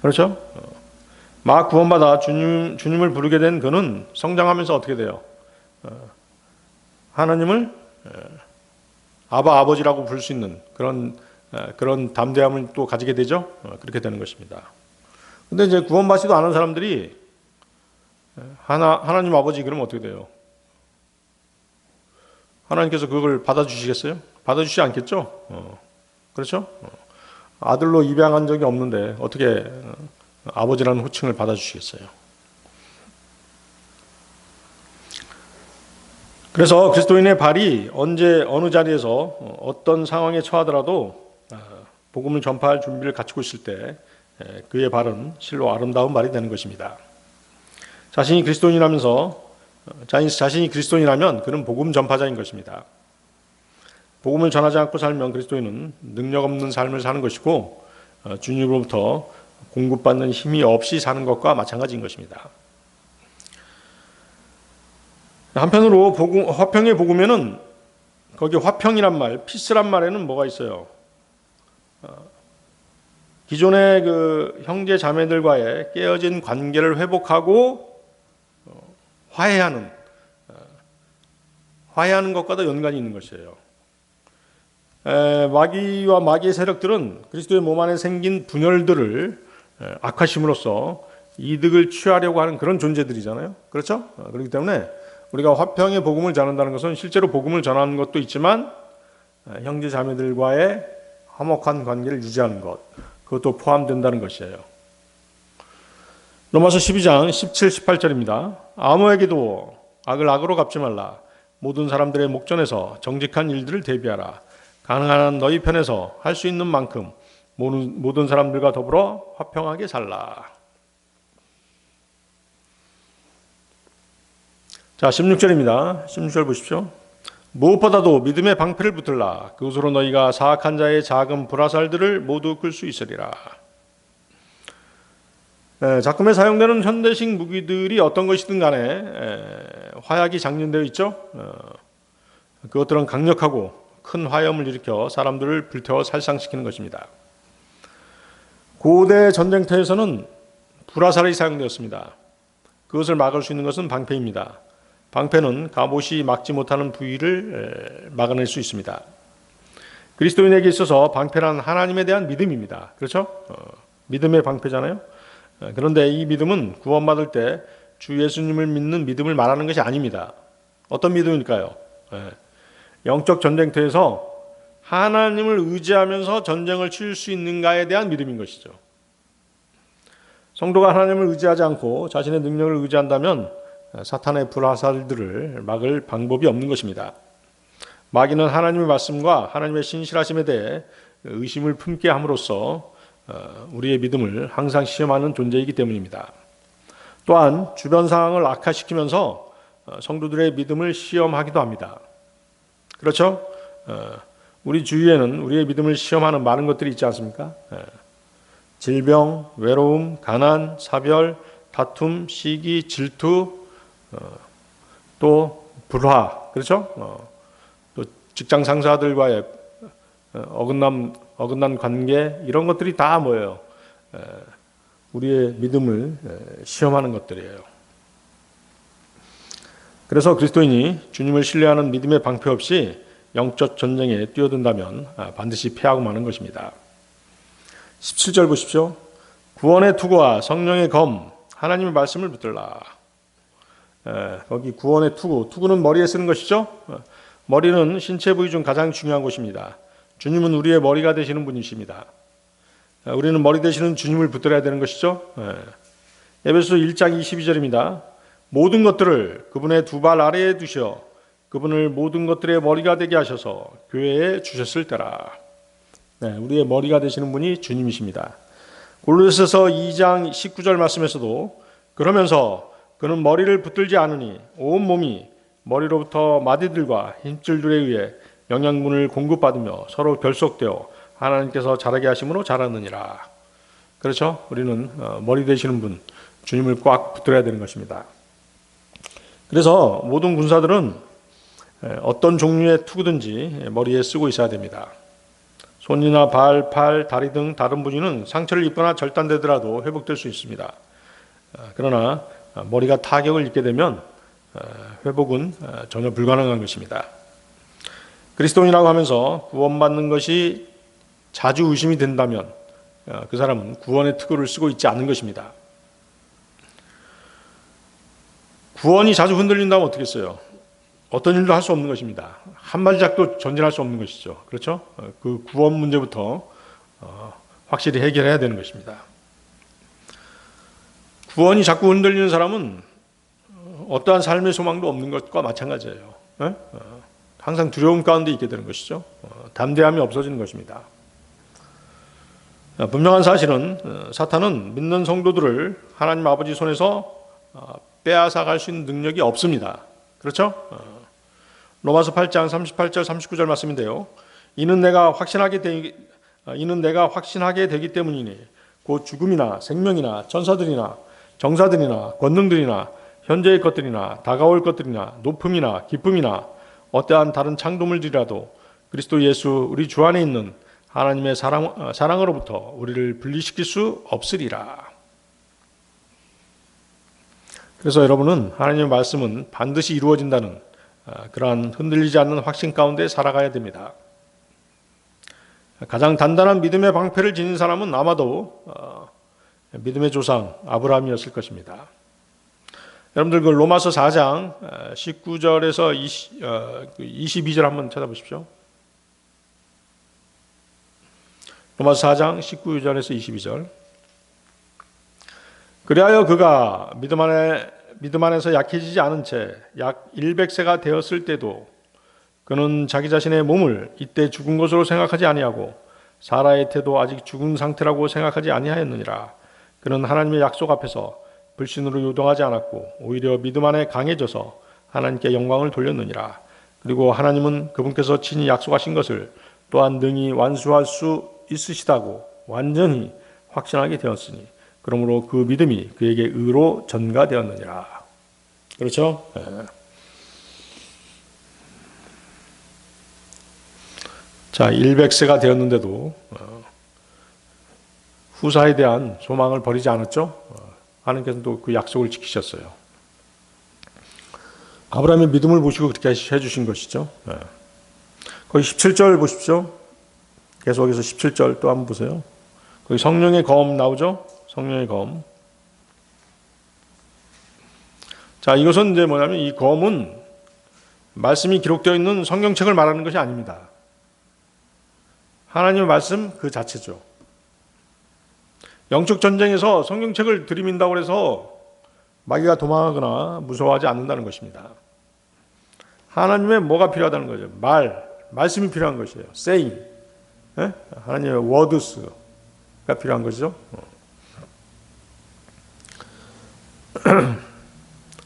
그렇죠? 막 구원받아 주님을 부르게 된 그는 성장하면서 어떻게 돼요? 하나님을 아버지라고 부를 수 있는 그런 담대함을 또 가지게 되죠. 그렇게 되는 것입니다. 근데 이제 구원받지도 않은 사람들이 하나님 아버지 그러면 어떻게 돼요? 하나님께서 그걸 받아주시겠어요? 받아주시지 않겠죠? 그렇죠? 아들로 입양한 적이 없는데 어떻게 아버지라는 호칭을 받아주시겠어요? 그래서 그리스도인의 발이 언제 어느 자리에서 어떤 상황에 처하더라도 복음을 전파할 준비를 갖추고 있을 때 그의 발은 실로 아름다운 발이 되는 것입니다. 자신이 그리스도인이라면 그는 복음 전파자인 것입니다. 복음을 전하지 않고 살면 그리스도인은 능력 없는 삶을 사는 것이고 주님으로부터 공급받는 힘이 없이 사는 것과 마찬가지인 것입니다. 한편으로 화평의 복음에는 거기 화평이란 말, 피스란 말에는 뭐가 있어요? 기존의 그 형제 자매들과의 깨어진 관계를 회복하고 화해하는 것과도 연관이 있는 것이에요. 마귀와 마귀의 세력들은 그리스도의 몸 안에 생긴 분열들을 악화심으로써 이득을 취하려고 하는 그런 존재들이잖아요. 그렇죠? 그렇기 때문에 우리가 화평의 복음을 전한다는 것은 실제로 복음을 전하는 것도 있지만 형제 자매들과의 화목한 관계를 유지하는 것, 그것도 포함된다는 것이에요. 로마서 12장 17, 18절입니다. 아무에게도 악을 악으로 갚지 말라. 모든 사람들의 목전에서 정직한 일들을 대비하라. 가능한 한 너희 편에서 할 수 있는 만큼 모든 사람들과 더불어 화평하게 살라. 자, 16절입니다. 16절 보십시오. 무엇보다도 믿음의 방패를 붙들라. 그것으로 너희가 사악한 자의 작은 불화살들을 모두 끌 수 있으리라. 작품에 사용되는 현대식 무기들이 어떤 것이든 간에 화약이 장전되어 있죠. 그것들은 강력하고 큰 화염을 일으켜 사람들을 불태워 살상시키는 것입니다. 고대 전쟁터에서는 불화살이 사용되었습니다. 그것을 막을 수 있는 것은 방패입니다. 방패는 갑옷이 막지 못하는 부위를 막아낼 수 있습니다. 그리스도인에게 있어서 방패란 하나님에 대한 믿음입니다. 그렇죠? 믿음의 방패잖아요. 그런데 이 믿음은 구원받을 때 주 예수님을 믿는 믿음을 말하는 것이 아닙니다. 어떤 믿음일까요? 영적 전쟁터에서 하나님을 의지하면서 전쟁을 치를 수 있는가에 대한 믿음인 것이죠. 성도가 하나님을 의지하지 않고 자신의 능력을 의지한다면 사탄의 불화살들을 막을 방법이 없는 것입니다. 마귀는 하나님의 말씀과 하나님의 신실하심에 대해 의심을 품게 함으로써 우리의 믿음을 항상 시험하는 존재이기 때문입니다. 또한 주변 상황을 악화시키면서 성도들의 믿음을 시험하기도 합니다. 그렇죠? 우리 주위에는 우리의 믿음을 시험하는 많은 것들이 있지 않습니까? 질병, 외로움, 가난, 사별, 다툼, 시기, 질투, 또 불화, 그렇죠? 또 직장 상사들과의 어긋난 관계, 이런 것들이 다 뭐예요? 우리의 믿음을 시험하는 것들이에요. 그래서 그리스도인이 주님을 신뢰하는 믿음의 방패 없이 영적 전쟁에 뛰어든다면 반드시 패하고 마는 것입니다. 17절 보십시오. 구원의 투구와 성령의 검, 하나님의 말씀을 붙들라. 거기 구원의 투구는 머리에 쓰는 것이죠. 머리는 신체 부위 중 가장 중요한 곳입니다. 주님은 우리의 머리가 되시는 분이십니다. 우리는 머리 되시는 주님을 붙들어야 되는 것이죠. 에베소서 1장 22절입니다. 모든 것들을 그분의 두 발 아래에 두셔 그분을 모든 것들의 머리가 되게 하셔서 교회에 주셨을 때라. 우리의 머리가 되시는 분이 주님이십니다. 골로새서 2장 19절 말씀에서도 그러면서 그는 머리를 붙들지 않으니 온 몸이 머리로부터 마디들과 힘줄들에 의해 영양분을 공급받으며 서로 결속되어 하나님께서 자라게 하심으로 자라느니라. 그렇죠? 우리는 머리 되시는 분 주님을 꽉 붙들어야 되는 것입니다. 그래서 모든 군사들은 어떤 종류의 투구든지 머리에 쓰고 있어야 됩니다. 손이나 발, 팔, 다리 등 다른 부위는 상처를 입거나 절단되더라도 회복될 수 있습니다. 그러나 머리가 타격을 입게 되면 회복은 전혀 불가능한 것입니다. 그리스도인이라고 하면서 구원받는 것이 자주 의심이 된다면 그 사람은 구원의 특구를 쓰고 있지 않은 것입니다. 구원이 자주 흔들린다면 어떻게 했어요? 어떤 일도 할 수 없는 것입니다. 한 발짝도 전진할 수 없는 것이죠. 그렇죠? 그 구원 문제부터 확실히 해결해야 되는 것입니다. 구원이 자꾸 흔들리는 사람은 어떠한 삶의 소망도 없는 것과 마찬가지예요. 항상 두려움 가운데 있게 되는 것이죠. 담대함이 없어지는 것입니다. 분명한 사실은 사탄은 믿는 성도들을 하나님 아버지 손에서 빼앗아갈 수 있는 능력이 없습니다. 그렇죠? 로마서 8장 38절 39절 말씀인데요. 이는 내가 확신하게 되기 때문이니 곧 죽음이나 생명이나 천사들이나 정사들이나 권능들이나 현재의 것들이나 다가올 것들이나 높음이나 기쁨이나 어떠한 다른 창조물들이라도 그리스도 예수 우리 주 안에 있는 하나님의 사랑으로부터 우리를 분리시킬 수 없으리라. 그래서 여러분은 하나님의 말씀은 반드시 이루어진다는 그러한 흔들리지 않는 확신 가운데 살아가야 됩니다. 가장 단단한 믿음의 방패를 지닌 사람은 아마도 믿음의 조상 아브라함이었을 것입니다. 여러분들 그 로마서 4장 19절에서 22절 한번 찾아보십시오. 로마서 4장 19절에서 22절. 그리하여 그가 믿음 안에서 약해지지 않은 채 약 100세가 되었을 때도 그는 자기 자신의 몸을 이때 죽은 것으로 생각하지 아니하고 사라의 태도 아직 죽은 상태라고 생각하지 아니하였느니라. 그는 하나님의 약속 앞에서 불신으로 요동하지 않았고 오히려 믿음 안에 강해져서 하나님께 영광을 돌렸느니라. 그리고 하나님은 그분께서 친히 약속하신 것을 또한 능히 완수할 수 있으시다고 완전히 확신하게 되었으니 그러므로 그 믿음이 그에게 의로 전가되었느니라. 그렇죠? 네. 자, 100세가 되었는데도 후사에 대한 소망을 버리지 않았죠? 하나님께서도 그 약속을 지키셨어요. 아브라함의 믿음을 보시고 그렇게 해주신 것이죠. 거기 17절 보십시오. 계속해서 17절 또 한번 보세요. 거기 성령의 검 나오죠? 성령의 검. 자, 이것은 이제 뭐냐면 이 검은 말씀이 기록되어 있는 성경책을 말하는 것이 아닙니다. 하나님의 말씀 그 자체죠. 영적 전쟁에서 성경책을 들이민다고 해서 마귀가 도망하거나 무서워하지 않는다는 것입니다. 하나님의 뭐가 필요하다는 거죠? 말씀이 필요한 것이에요. saying. 하나님의 words가 필요한 것이죠.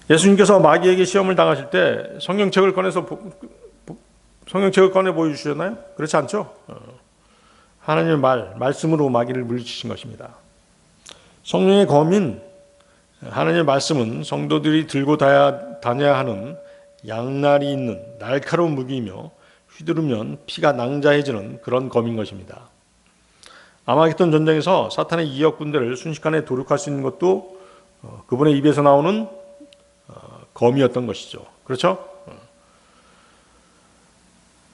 예수님께서 마귀에게 시험을 당하실 때 성경책을 꺼내 보여주셨나요? 그렇지 않죠? 하나님의 말씀으로 마귀를 물리치신 것입니다. 성령의 검인 하나님의 말씀은 성도들이 들고 다녀야 하는 양날이 있는 날카로운 무기이며 휘두르면 피가 낭자해지는 그런 검인 것입니다. 아마겟돈 전쟁에서 사탄의 2억 군대를 순식간에 도륙할 수 있는 것도 그분의 입에서 나오는 검이었던 것이죠. 그렇죠?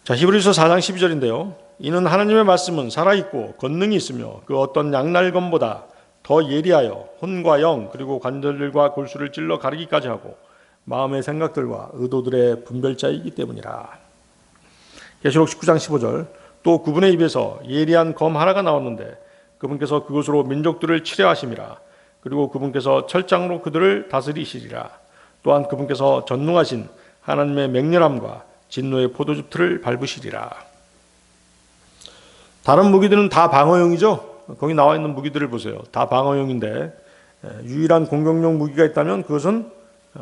자, 히브리서 4장 12절인데요. 이는 하나님의 말씀은 살아있고 권능이 있으며 그 어떤 양날검보다 더 예리하여 혼과 영 그리고 관절들과 골수를 찔러 가리기까지 하고 마음의 생각들과 의도들의 분별자이기 때문이라. 계시록 19장 15절 또 그분의 입에서 예리한 검 하나가 나왔는데 그분께서 그것으로 민족들을 치려하심이라. 그리고 그분께서 철장으로 그들을 다스리시리라. 또한 그분께서 전능하신 하나님의 맹렬함과 진노의 포도즙 틀을 밟으시리라. 다른 무기들은 다 방어용이죠. 거기 나와 있는 무기들을 보세요. 다 방어용인데 유일한 공격용 무기가 있다면 그것은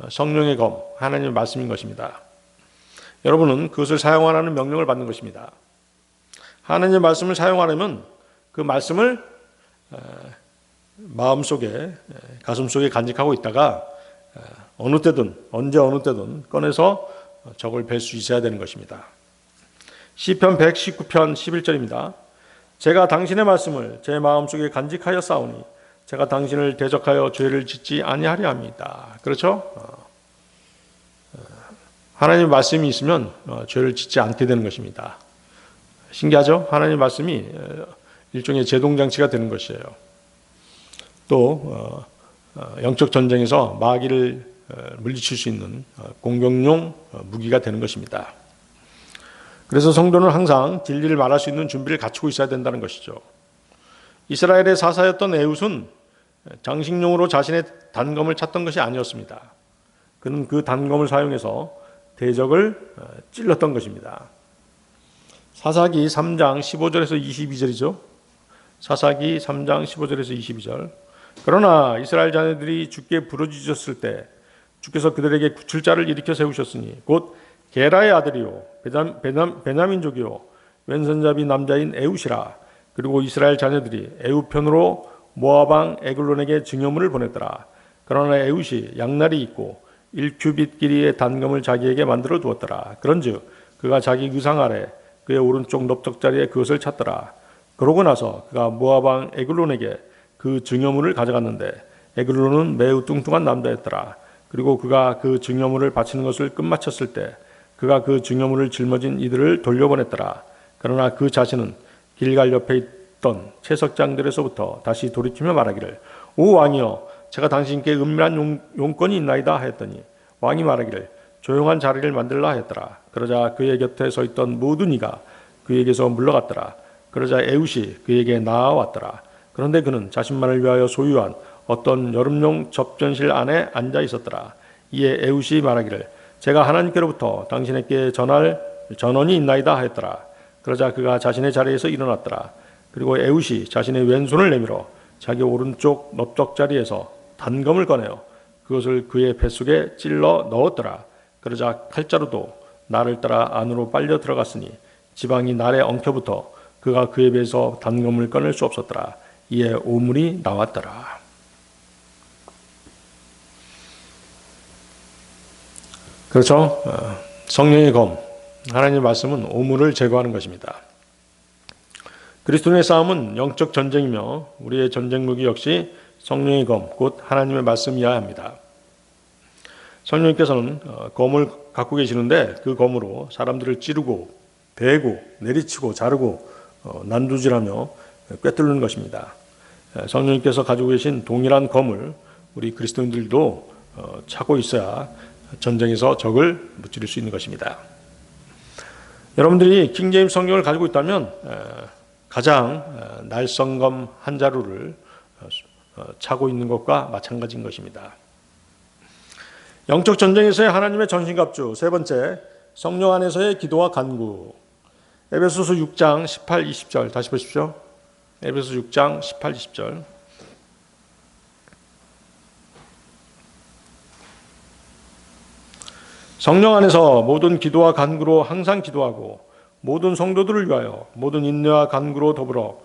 성령의 검, 하나님의 말씀인 것입니다. 여러분은 그것을 사용하라는 명령을 받는 것입니다. 하나님의 말씀을 사용하려면 그 말씀을 마음속에 가슴속에 간직하고 있다가 어느 때든 언제 어느 때든 꺼내서 적을 뵐 수 있어야 되는 것입니다. 시편 119편 11절입니다. 제가 당신의 말씀을 제 마음속에 간직하여 싸우니 제가 당신을 대적하여 죄를 짓지 아니하려 합니다. 그렇죠? 하나님의 말씀이 있으면 죄를 짓지 않게 되는 것입니다. 신기하죠? 하나님의 말씀이 일종의 제동장치가 되는 것이에요. 또 영적 전쟁에서 마귀를 물리칠 수 있는 공격용 무기가 되는 것입니다. 그래서 성도는 항상 진리를 말할 수 있는 준비를 갖추고 있어야 된다는 것이죠. 이스라엘의 사사였던 에훗은 장식용으로 자신의 단검을 찾던 것이 아니었습니다. 그는 그 단검을 사용해서 대적을 찔렀던 것입니다. 사사기 3장 15절에서 22절이죠. 사사기 3장 15절에서 22절. 그러나 이스라엘 자녀들이 주께 부르짖었을 때 주께서 그들에게 구출자를 일으켜 세우셨으니 곧 게라의 아들이요 베냐민족이요 왼손잡이 남자인 에훗이라. 그리고 이스라엘 자녀들이 에훗 편으로 모압 왕 에글론에게 증여물을 보냈더라. 그러나 에훗이 양날이 있고 1규빗 길이의 단검을 자기에게 만들어 두었더라. 그런즉 그가 자기 의상 아래 그의 오른쪽 넓적자리에 그것을 찾더라. 그러고 나서 그가 모압 왕 에글론에게 그 증여물을 가져갔는데 에글론은 매우 뚱뚱한 남자였더라. 그리고 그가 그 증여물을 바치는 것을 끝마쳤을 때 그가 그 증여물을 짊어진 이들을 돌려보냈더라. 그러나 그 자신은 길갈 옆에 있던 채석장들에서부터 다시 돌이키며 말하기를 오 왕이여 제가 당신께 은밀한 용건이 있나이다 하였더니 왕이 말하기를 조용한 자리를 만들라 하였더라. 그러자 그의 곁에 서 있던 모든 이가 그에게서 물러갔더라. 그러자 에훗이 그에게 나아왔더라. 그런데 그는 자신만을 위하여 소유한 어떤 여름용 접전실 안에 앉아 있었더라. 이에 에웃이 말하기를 제가 하나님께로부터 당신에게 전할 전언이 있나이다 하였더라. 그러자 그가 자신의 자리에서 일어났더라. 그리고 에웃이 자신의 왼손을 내밀어 자기 오른쪽 넓적자리에서 단검을 꺼내어 그것을 그의 뱃속에 찔러 넣었더라. 그러자 칼자루도 날을 따라 안으로 빨려 들어갔으니 지방이 날에 엉켜붙어 그가 그의 배에서 단검을 꺼낼 수 없었더라. 이에 오물이 나왔더라. 그렇죠? 성령의 검, 하나님의 말씀은 오물을 제거하는 것입니다. 그리스도인의 싸움은 영적 전쟁이며 우리의 전쟁 무기 역시 성령의 검, 곧 하나님의 말씀이어야 합니다. 성령님께서는 검을 갖고 계시는데 그 검으로 사람들을 찌르고 베고 내리치고 자르고 난두질하며 꿰뚫는 것입니다. 성령님께서 가지고 계신 동일한 검을 우리 그리스도인들도 차고 있어야 전쟁에서 적을 무찌를 수 있는 것입니다. 여러분들이 킹제임스 성경을 가지고 있다면 가장 날성검 한 자루를 차고 있는 것과 마찬가지인 것입니다. 영적 전쟁에서의 하나님의 전신갑주, 세 번째, 성령 안에서의 기도와 간구. 에베소서 6장 18, 20절 다시 보십시오. 에베소서 6장 18, 20절. 성령 안에서 모든 기도와 간구로 항상 기도하고 모든 성도들을 위하여 모든 인내와 간구로 더불어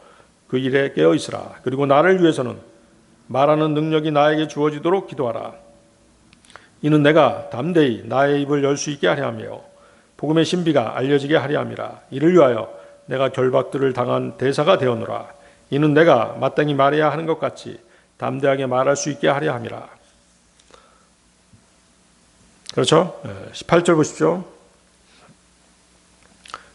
그 일에 깨어 있으라. 그리고 나를 위해서는 말하는 능력이 나에게 주어지도록 기도하라. 이는 내가 담대히 나의 입을 열 수 있게 하려 하며 복음의 신비가 알려지게 하려 함이라. 이를 위하여 내가 결박들을 당한 대사가 되었노라. 이는 내가 마땅히 말해야 하는 것 같이 담대하게 말할 수 있게 하려 함이라. 그렇죠? 18절 보십시오.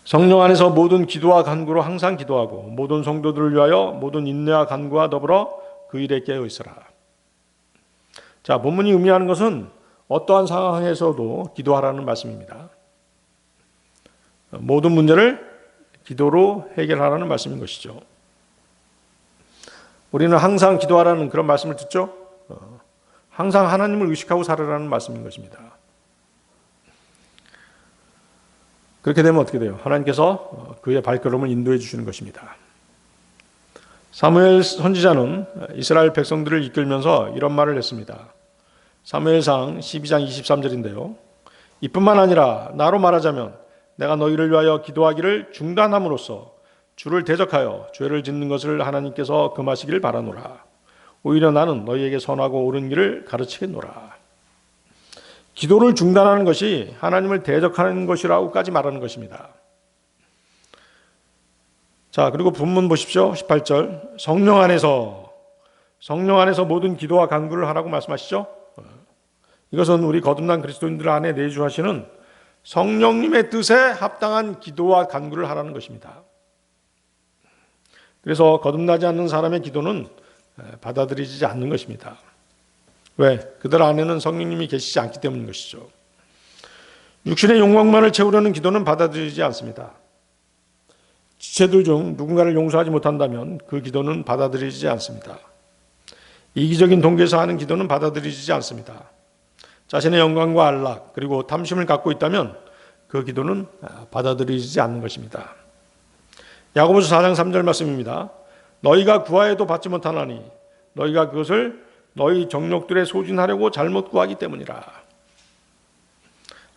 성령 안에서 모든 기도와 간구로 항상 기도하고 모든 성도들을 위하여 모든 인내와 간구와 더불어 그 일에 깨어 있으라. 자, 본문이 의미하는 것은 어떠한 상황에서도 기도하라는 말씀입니다. 모든 문제를 기도로 해결하라는 말씀인 것이죠. 우리는 항상 기도하라는 그런 말씀을 듣죠. 항상 하나님을 의식하고 살아라는 말씀인 것입니다. 그렇게 되면 어떻게 돼요? 하나님께서 그의 발걸음을 인도해 주시는 것입니다. 사무엘 선지자는 이스라엘 백성들을 이끌면서 이런 말을 했습니다. 사무엘상 12장 23절인데요. 이뿐만 아니라 나로 말하자면 내가 너희를 위하여 기도하기를 중단함으로써 주를 대적하여 죄를 짓는 것을 하나님께서 금하시기를 바라노라. 오히려 나는 너희에게 선하고 옳은 길을 가르치겠노라. 기도를 중단하는 것이 하나님을 대적하는 것이라고까지 말하는 것입니다. 자, 그리고 본문 보십시오. 18절. 성령 안에서 모든 기도와 간구를 하라고 말씀하시죠. 이것은 우리 거듭난 그리스도인들 안에 내주하시는 성령님의 뜻에 합당한 기도와 간구를 하라는 것입니다. 그래서 거듭나지 않는 사람의 기도는 받아들이지 않는 것입니다. 왜? 그들 안에는 성령님이 계시지 않기 때문인 것이죠. 육신의 욕망만을 채우려는 기도는 받아들이지 않습니다. 지체들 중 누군가를 용서하지 못한다면 그 기도는 받아들이지 않습니다. 이기적인 동기에서 하는 기도는 받아들이지 않습니다. 자신의 영광과 안락 그리고 탐심을 갖고 있다면 그 기도는 받아들이지 않는 것입니다. 야고보서 4장 3절 말씀입니다. 너희가 구하여도 받지 못하나니 너희가 그것을 너희 정욕들에 소진하려고 잘못 구하기 때문이라.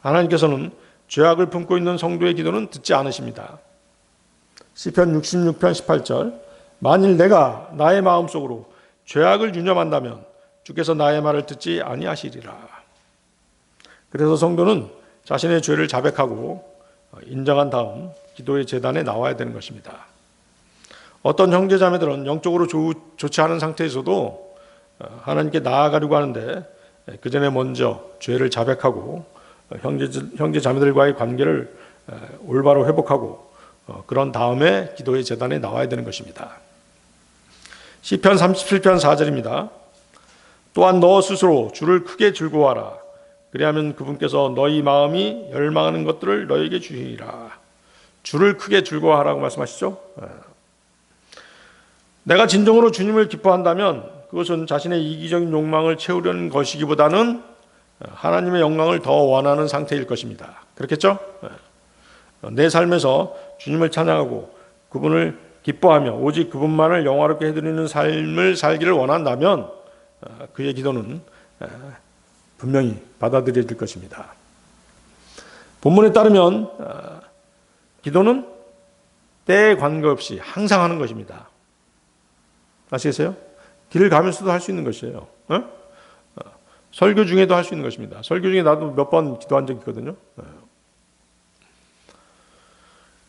하나님께서는 죄악을 품고 있는 성도의 기도는 듣지 않으십니다. 시편 66편 18절. 만일 내가 나의 마음속으로 죄악을 유념한다면 주께서 나의 말을 듣지 아니하시리라. 그래서 성도는 자신의 죄를 자백하고 인정한 다음 기도의 제단에 나와야 되는 것입니다. 어떤 형제 자매들은 영적으로 좋지 않은 상태에서도 하나님께 나아가려고 하는데 그 전에 먼저 죄를 자백하고 형제 자매들과의 관계를 올바로 회복하고 그런 다음에 기도의 제단에 나와야 되는 것입니다. 시편 37편 4절입니다. 또한 너 스스로 주를 크게 즐거워하라. 그리하면 그분께서 너희 마음이 열망하는 것들을 너에게 주시리라. 주를 크게 즐거워하라고 말씀하시죠. 내가 진정으로 주님을 기뻐한다면 그것은 자신의 이기적인 욕망을 채우려는 것이기보다는 하나님의 영광을 더 원하는 상태일 것입니다. 그렇겠죠? 내 삶에서 주님을 찬양하고 그분을 기뻐하며 오직 그분만을 영화롭게 해드리는 삶을 살기를 원한다면 그의 기도는 분명히 받아들여질 것입니다. 본문에 따르면 기도는 때에 관계없이 항상 하는 것입니다. 아시겠어요? 길을 가면서도 할 수 있는 것이에요. 설교 중에도 할 수 있는 것입니다. 설교 중에 나도 몇 번 기도한 적이 있거든요.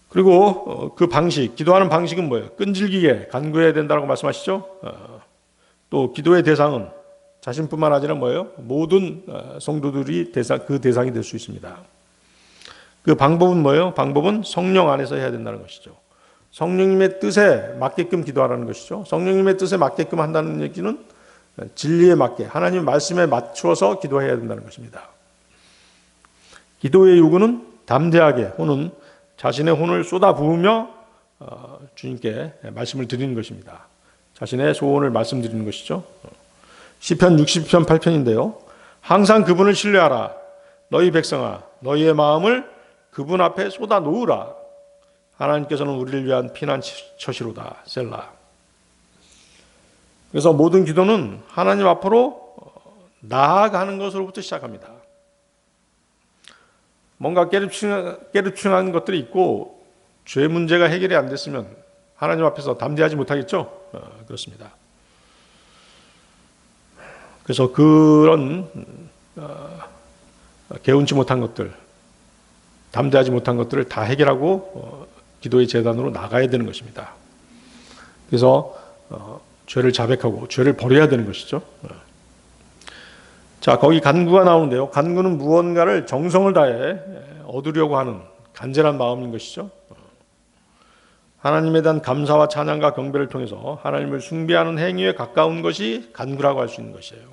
그리고 그 방식, 기도하는 방식은 뭐예요? 끈질기게 간구해야 된다고 말씀하시죠? 또 기도의 대상은 자신뿐만 아니라 뭐예요? 모든 성도들이 그 대상이 될 수 있습니다. 그 방법은 뭐예요? 방법은 성령 안에서 해야 된다는 것이죠. 성령님의 뜻에 맞게끔 기도하라는 것이죠. 성령님의 뜻에 맞게끔 한다는 얘기는 진리에 맞게 하나님의 말씀에 맞추어서 기도해야 된다는 것입니다. 기도의 요구는 담대하게 혼은 자신의 혼을 쏟아부으며 주님께 말씀을 드리는 것입니다. 자신의 소원을 말씀드리는 것이죠. 시편 60편 8편인데요. 항상 그분을 신뢰하라. 너희 백성아 너희의 마음을 그분 앞에 쏟아 놓으라. 하나님께서는 우리를 위한 피난처시로다. 셀라. 그래서 모든 기도는 하나님 앞으로 나아가는 것으로부터 시작합니다. 뭔가 깨르충한 것들이 있고 죄 문제가 해결이 안 됐으면 하나님 앞에서 담대하지 못하겠죠? 그렇습니다. 그래서 그런 개운치 못한 것들, 담대하지 못한 것들을 다 해결하고 기도의 제단으로 나가야 되는 것입니다. 그래서 죄를 자백하고 죄를 버려야 되는 것이죠. 자, 거기 간구가 나오는데요. 간구는 무언가를 정성을 다해 얻으려고 하는 간절한 마음인 것이죠. 하나님에 대한 감사와 찬양과 경배를 통해서 하나님을 숭배하는 행위에 가까운 것이 간구라고 할 수 있는 것이에요.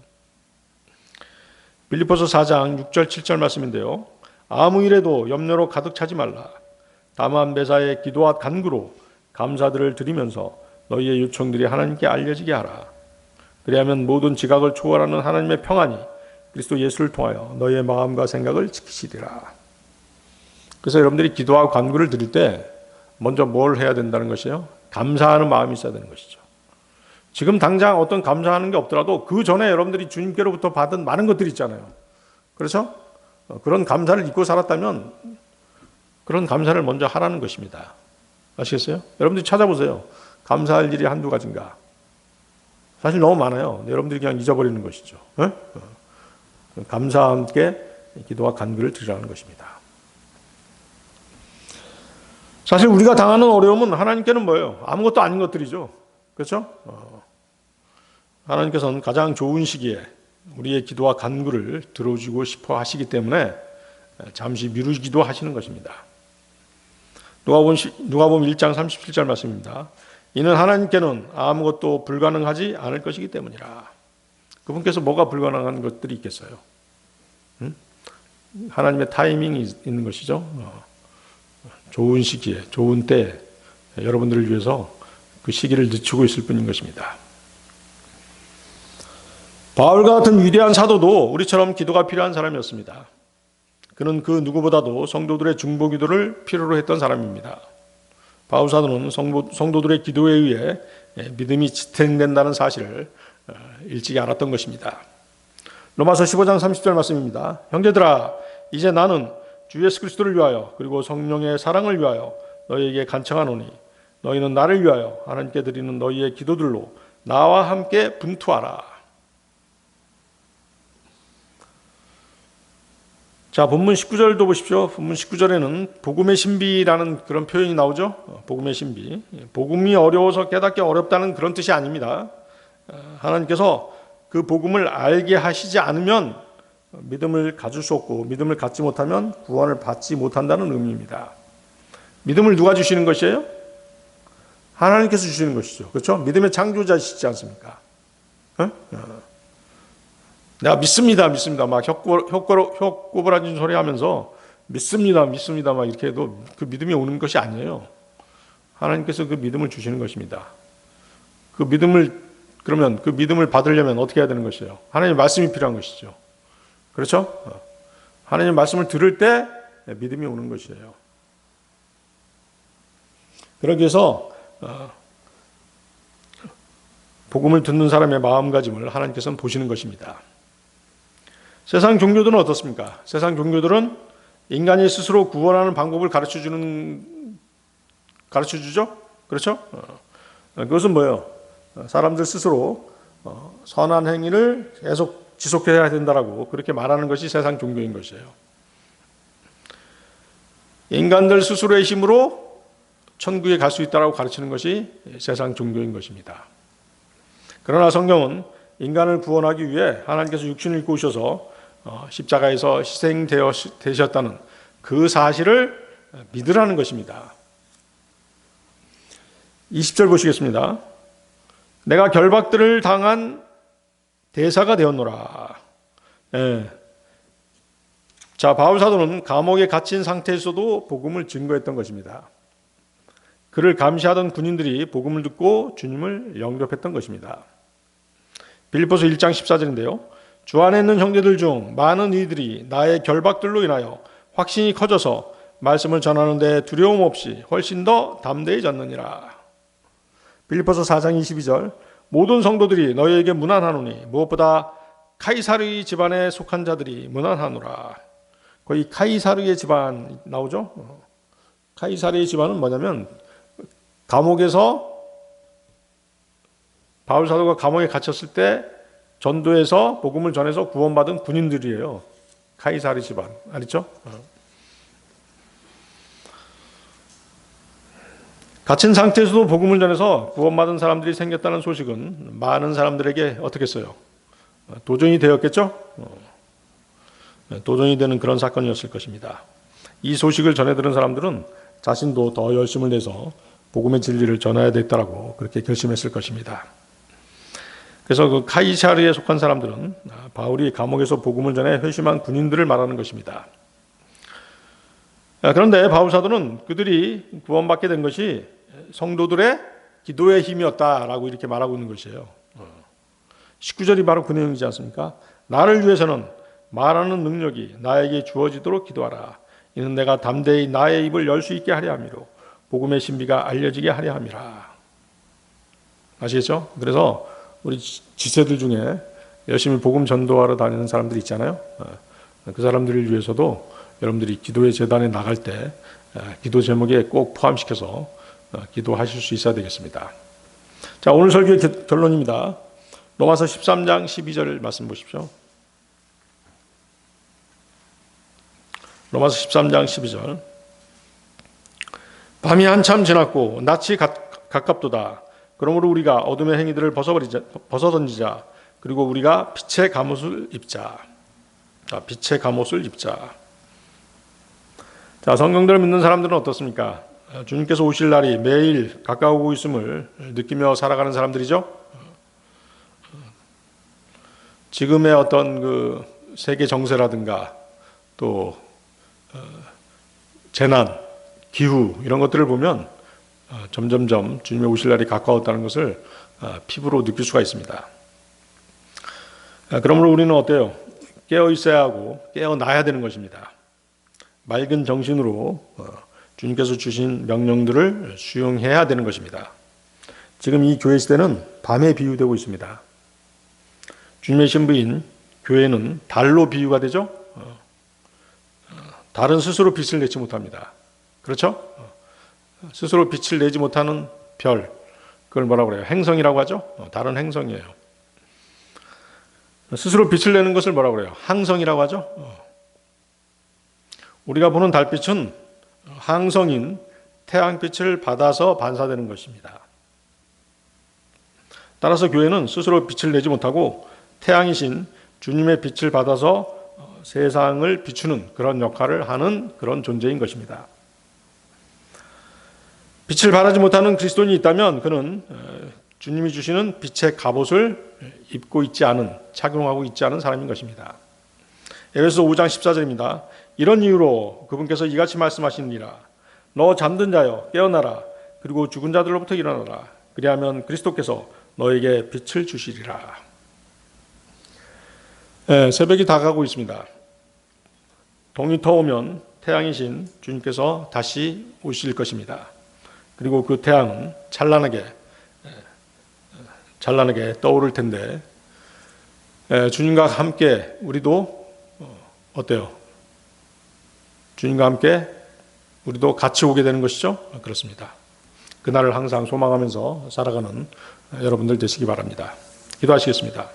빌립보서 4장 6절 7절 말씀인데요. 아무 일에도 염려로 가득 차지 말라. 다만 매사에 기도와 간구로 감사들을 드리면서 너희의 요청들이 하나님께 알려지게 하라. 그리하면 모든 지각을 초월하는 하나님의 평안이 그리스도 예수를 통하여 너희의 마음과 생각을 지키시리라. 그래서 여러분들이 기도와 간구를 드릴 때 먼저 뭘 해야 된다는 것이에요? 감사하는 마음이 있어야 되는 것이죠. 지금 당장 어떤 감사하는 게 없더라도 그 전에 여러분들이 주님께로부터 받은 많은 것들이 있잖아요. 그렇죠? 그런 감사를 잊고 살았다면 그런 감사를 먼저 하라는 것입니다. 아시겠어요? 여러분들이 찾아보세요. 감사할 일이 한두 가지인가? 사실 너무 많아요. 여러분들이 그냥 잊어버리는 것이죠. 감사와 함께 기도와 간구를 드리라는 것입니다. 사실 우리가 당하는 어려움은 하나님께는 뭐예요? 아무것도 아닌 것들이죠. 그렇죠? 하나님께서는 가장 좋은 시기에 우리의 기도와 간구를 들어주고 싶어 하시기 때문에 잠시 미루기도 하시는 것입니다. 누가복음 1장 37절 말씀입니다. 이는 하나님께는 아무것도 불가능하지 않을 것이기 때문이라. 그분께서 뭐가 불가능한 것들이 있겠어요? 하나님의 타이밍이 있는 것이죠. 좋은 시기에, 좋은 때에 여러분들을 위해서 그 시기를 늦추고 있을 뿐인 것입니다. 바울과 같은 위대한 사도도 우리처럼 기도가 필요한 사람이었습니다. 그는 그 누구보다도 성도들의 중보 기도를 필요로 했던 사람입니다. 바울 사도는 성도들의 기도에 의해 믿음이 지탱된다는 사실을 일찍이 알았던 것입니다. 로마서 15장 30절 말씀입니다. 형제들아, 이제 나는 주 예수 그리스도를 위하여 그리고 성령의 사랑을 위하여 너희에게 간청하노니 너희는 나를 위하여 하나님께 드리는 너희의 기도들로 나와 함께 분투하라. 자, 본문 19절도 보십시오. 본문 19절에는 복음의 신비라는 그런 표현이 나오죠. 복음의 신비. 복음이 어려워서 깨닫기 어렵다는 그런 뜻이 아닙니다. 하나님께서 그 복음을 알게 하시지 않으면 믿음을 가질 수 없고 믿음을 갖지 못하면 구원을 받지 못한다는 의미입니다. 믿음을 누가 주시는 것이에요? 하나님께서 주시는 것이죠. 그렇죠? 믿음의 창조자시지 않습니까? 내가 믿습니다. 막 혀꼬부라진 소리 하면서 믿습니다. 막 이렇게 해도 그 믿음이 오는 것이 아니에요. 하나님께서 그 믿음을 주시는 것입니다. 그러면 그 믿음을 받으려면 어떻게 해야 되는 것이에요? 하나님의 말씀이 필요한 것이죠. 그렇죠? 하나님 말씀을 들을 때 믿음이 오는 것이에요. 그러기 위해서 복음을 듣는 사람의 마음가짐을 하나님께서는 보시는 것입니다. 세상 종교들은 어떻습니까? 세상 종교들은 인간이 스스로 구원하는 방법을 가르쳐주죠? 그렇죠? 그것은 뭐예요? 사람들 스스로 선한 행위를 계속 지속해야 된다라고 그렇게 말하는 것이 세상 종교인 것이에요. 인간들 스스로의 힘으로 천국에 갈 수 있다라고 가르치는 것이 세상 종교인 것입니다. 그러나 성경은 인간을 구원하기 위해 하나님께서 육신을 입고 오셔서 십자가에서 희생되셨다는 그 사실을 믿으라는 것입니다. 20절 보시겠습니다. 내가 결박들을 당한 대사가 되었노라. 자, 바울 사도는 감옥에 갇힌 상태에서도 복음을 증거했던 것입니다. 그를 감시하던 군인들이 복음을 듣고 주님을 영접했던 것입니다. 빌립보서 1장 14절인데요. 주 안에 있는 형제들 중 많은 이들이 나의 결박들로 인하여 확신이 커져서 말씀을 전하는 데 두려움 없이 훨씬 더 담대해졌느니라. 빌립보서 4장 22절 모든 성도들이 너희에게 문안하노니 무엇보다 카이사르의 집안에 속한 자들이 문안하노라. 거의 카이사르의 집안 나오죠? 카이사르의 집안은 뭐냐면 감옥에서 바울 사도가 감옥에 갇혔을 때 전도해서 복음을 전해서 구원받은 군인들이에요. 카이사르 집안 알죠? 갇힌 상태에서도 복음을 전해서 구원받은 사람들이 생겼다는 소식은 많은 사람들에게 어떻게 했어요? 도전이 되었겠죠? 도전이 되는 그런 사건이었을 것입니다. 이 소식을 전해 들은 사람들은 자신도 더 열심을 내서 복음의 진리를 전해야 되겠다라고 그렇게 결심했을 것입니다. 그래서 그 카이사르에 속한 사람들은 바울이 감옥에서 복음을 전해 회심한 군인들을 말하는 것입니다. 그런데 바울 사도는 그들이 구원받게 된 것이 성도들의 기도의 힘이었다라고 이렇게 말하고 있는 것이에요. 19절이 바로 그 내용이지 않습니까? 나를 위해서는 말하는 능력이 나에게 주어지도록 기도하라. 이는 내가 담대히 나의 입을 열 수 있게 하려 함이로 복음의 신비가 알려지게 하려 함이라. 아시겠죠? 그래서 우리 지체들 중에 열심히 복음 전도하러 다니는 사람들이 있잖아요. 그 사람들을 위해서도 여러분들이 기도의 제단에 나갈 때 기도 제목에 꼭 포함시켜서 기도하실 수 있어야 되겠습니다. 자, 오늘 설교의 결론입니다. 로마서 13장 12절 말씀 보십시오. 로마서 13장 12절. 밤이 한참 지났고 낯이 가깝도다. 그러므로 우리가 어둠의 행위들을 벗어던지자. 그리고 우리가 빛의 갑옷을 입자. 빛의 갑옷을 입자. 자, 성경들을 믿는 사람들은 어떻습니까? 주님께서 오실 날이 매일 가까우고 있음을 느끼며 살아가는 사람들이죠. 지금의 어떤 그 세계 정세라든가 또 재난, 기후 이런 것들을 보면 점점점 주님의 오실 날이 가까웠다는 것을 피부로 느낄 수가 있습니다. 그러므로 우리는 어때요? 깨어 있어야 하고 깨어나야 되는 것입니다. 맑은 정신으로 주님께서 주신 명령들을 수용해야 되는 것입니다. 지금 이 교회 시대는 밤에 비유되고 있습니다. 주님의 신부인 교회는 달로 비유가 되죠. 달은 스스로 빛을 내지 못합니다. 그렇죠? 스스로 빛을 내지 못하는 별, 그걸 뭐라고 그래요? 행성이라고 하죠? 달은 행성이에요. 스스로 빛을 내는 것을 뭐라고 그래요? 항성이라고 하죠? 우리가 보는 달빛은 항성인 태양빛을 받아서 반사되는 것입니다. 따라서 교회는 스스로 빛을 내지 못하고 태양이신 주님의 빛을 받아서 세상을 비추는 그런 역할을 하는 그런 존재인 것입니다. 빛을 발하지 못하는 그리스도인이 있다면 그는 주님이 주시는 빛의 갑옷을 입고 있지 않은, 착용하고 있지 않은 사람인 것입니다. 에베소서 5장 14절입니다. 이런 이유로 그분께서 이같이 말씀하시니라. 너 잠든 자여 깨어나라. 그리고 죽은 자들로부터 일어나라. 그리하면 그리스도께서 너에게 빛을 주시리라. 새벽이 다가가고 있습니다. 동이 터오면 태양이신 주님께서 다시 오실 것입니다. 그리고 그 태양은 찬란하게 떠오를 텐데 주님과 함께 우리도 어때요? 주님과 함께 우리도 같이 오게 되는 것이죠? 그렇습니다. 그날을 항상 소망하면서 살아가는 여러분들 되시기 바랍니다. 기도하시겠습니다.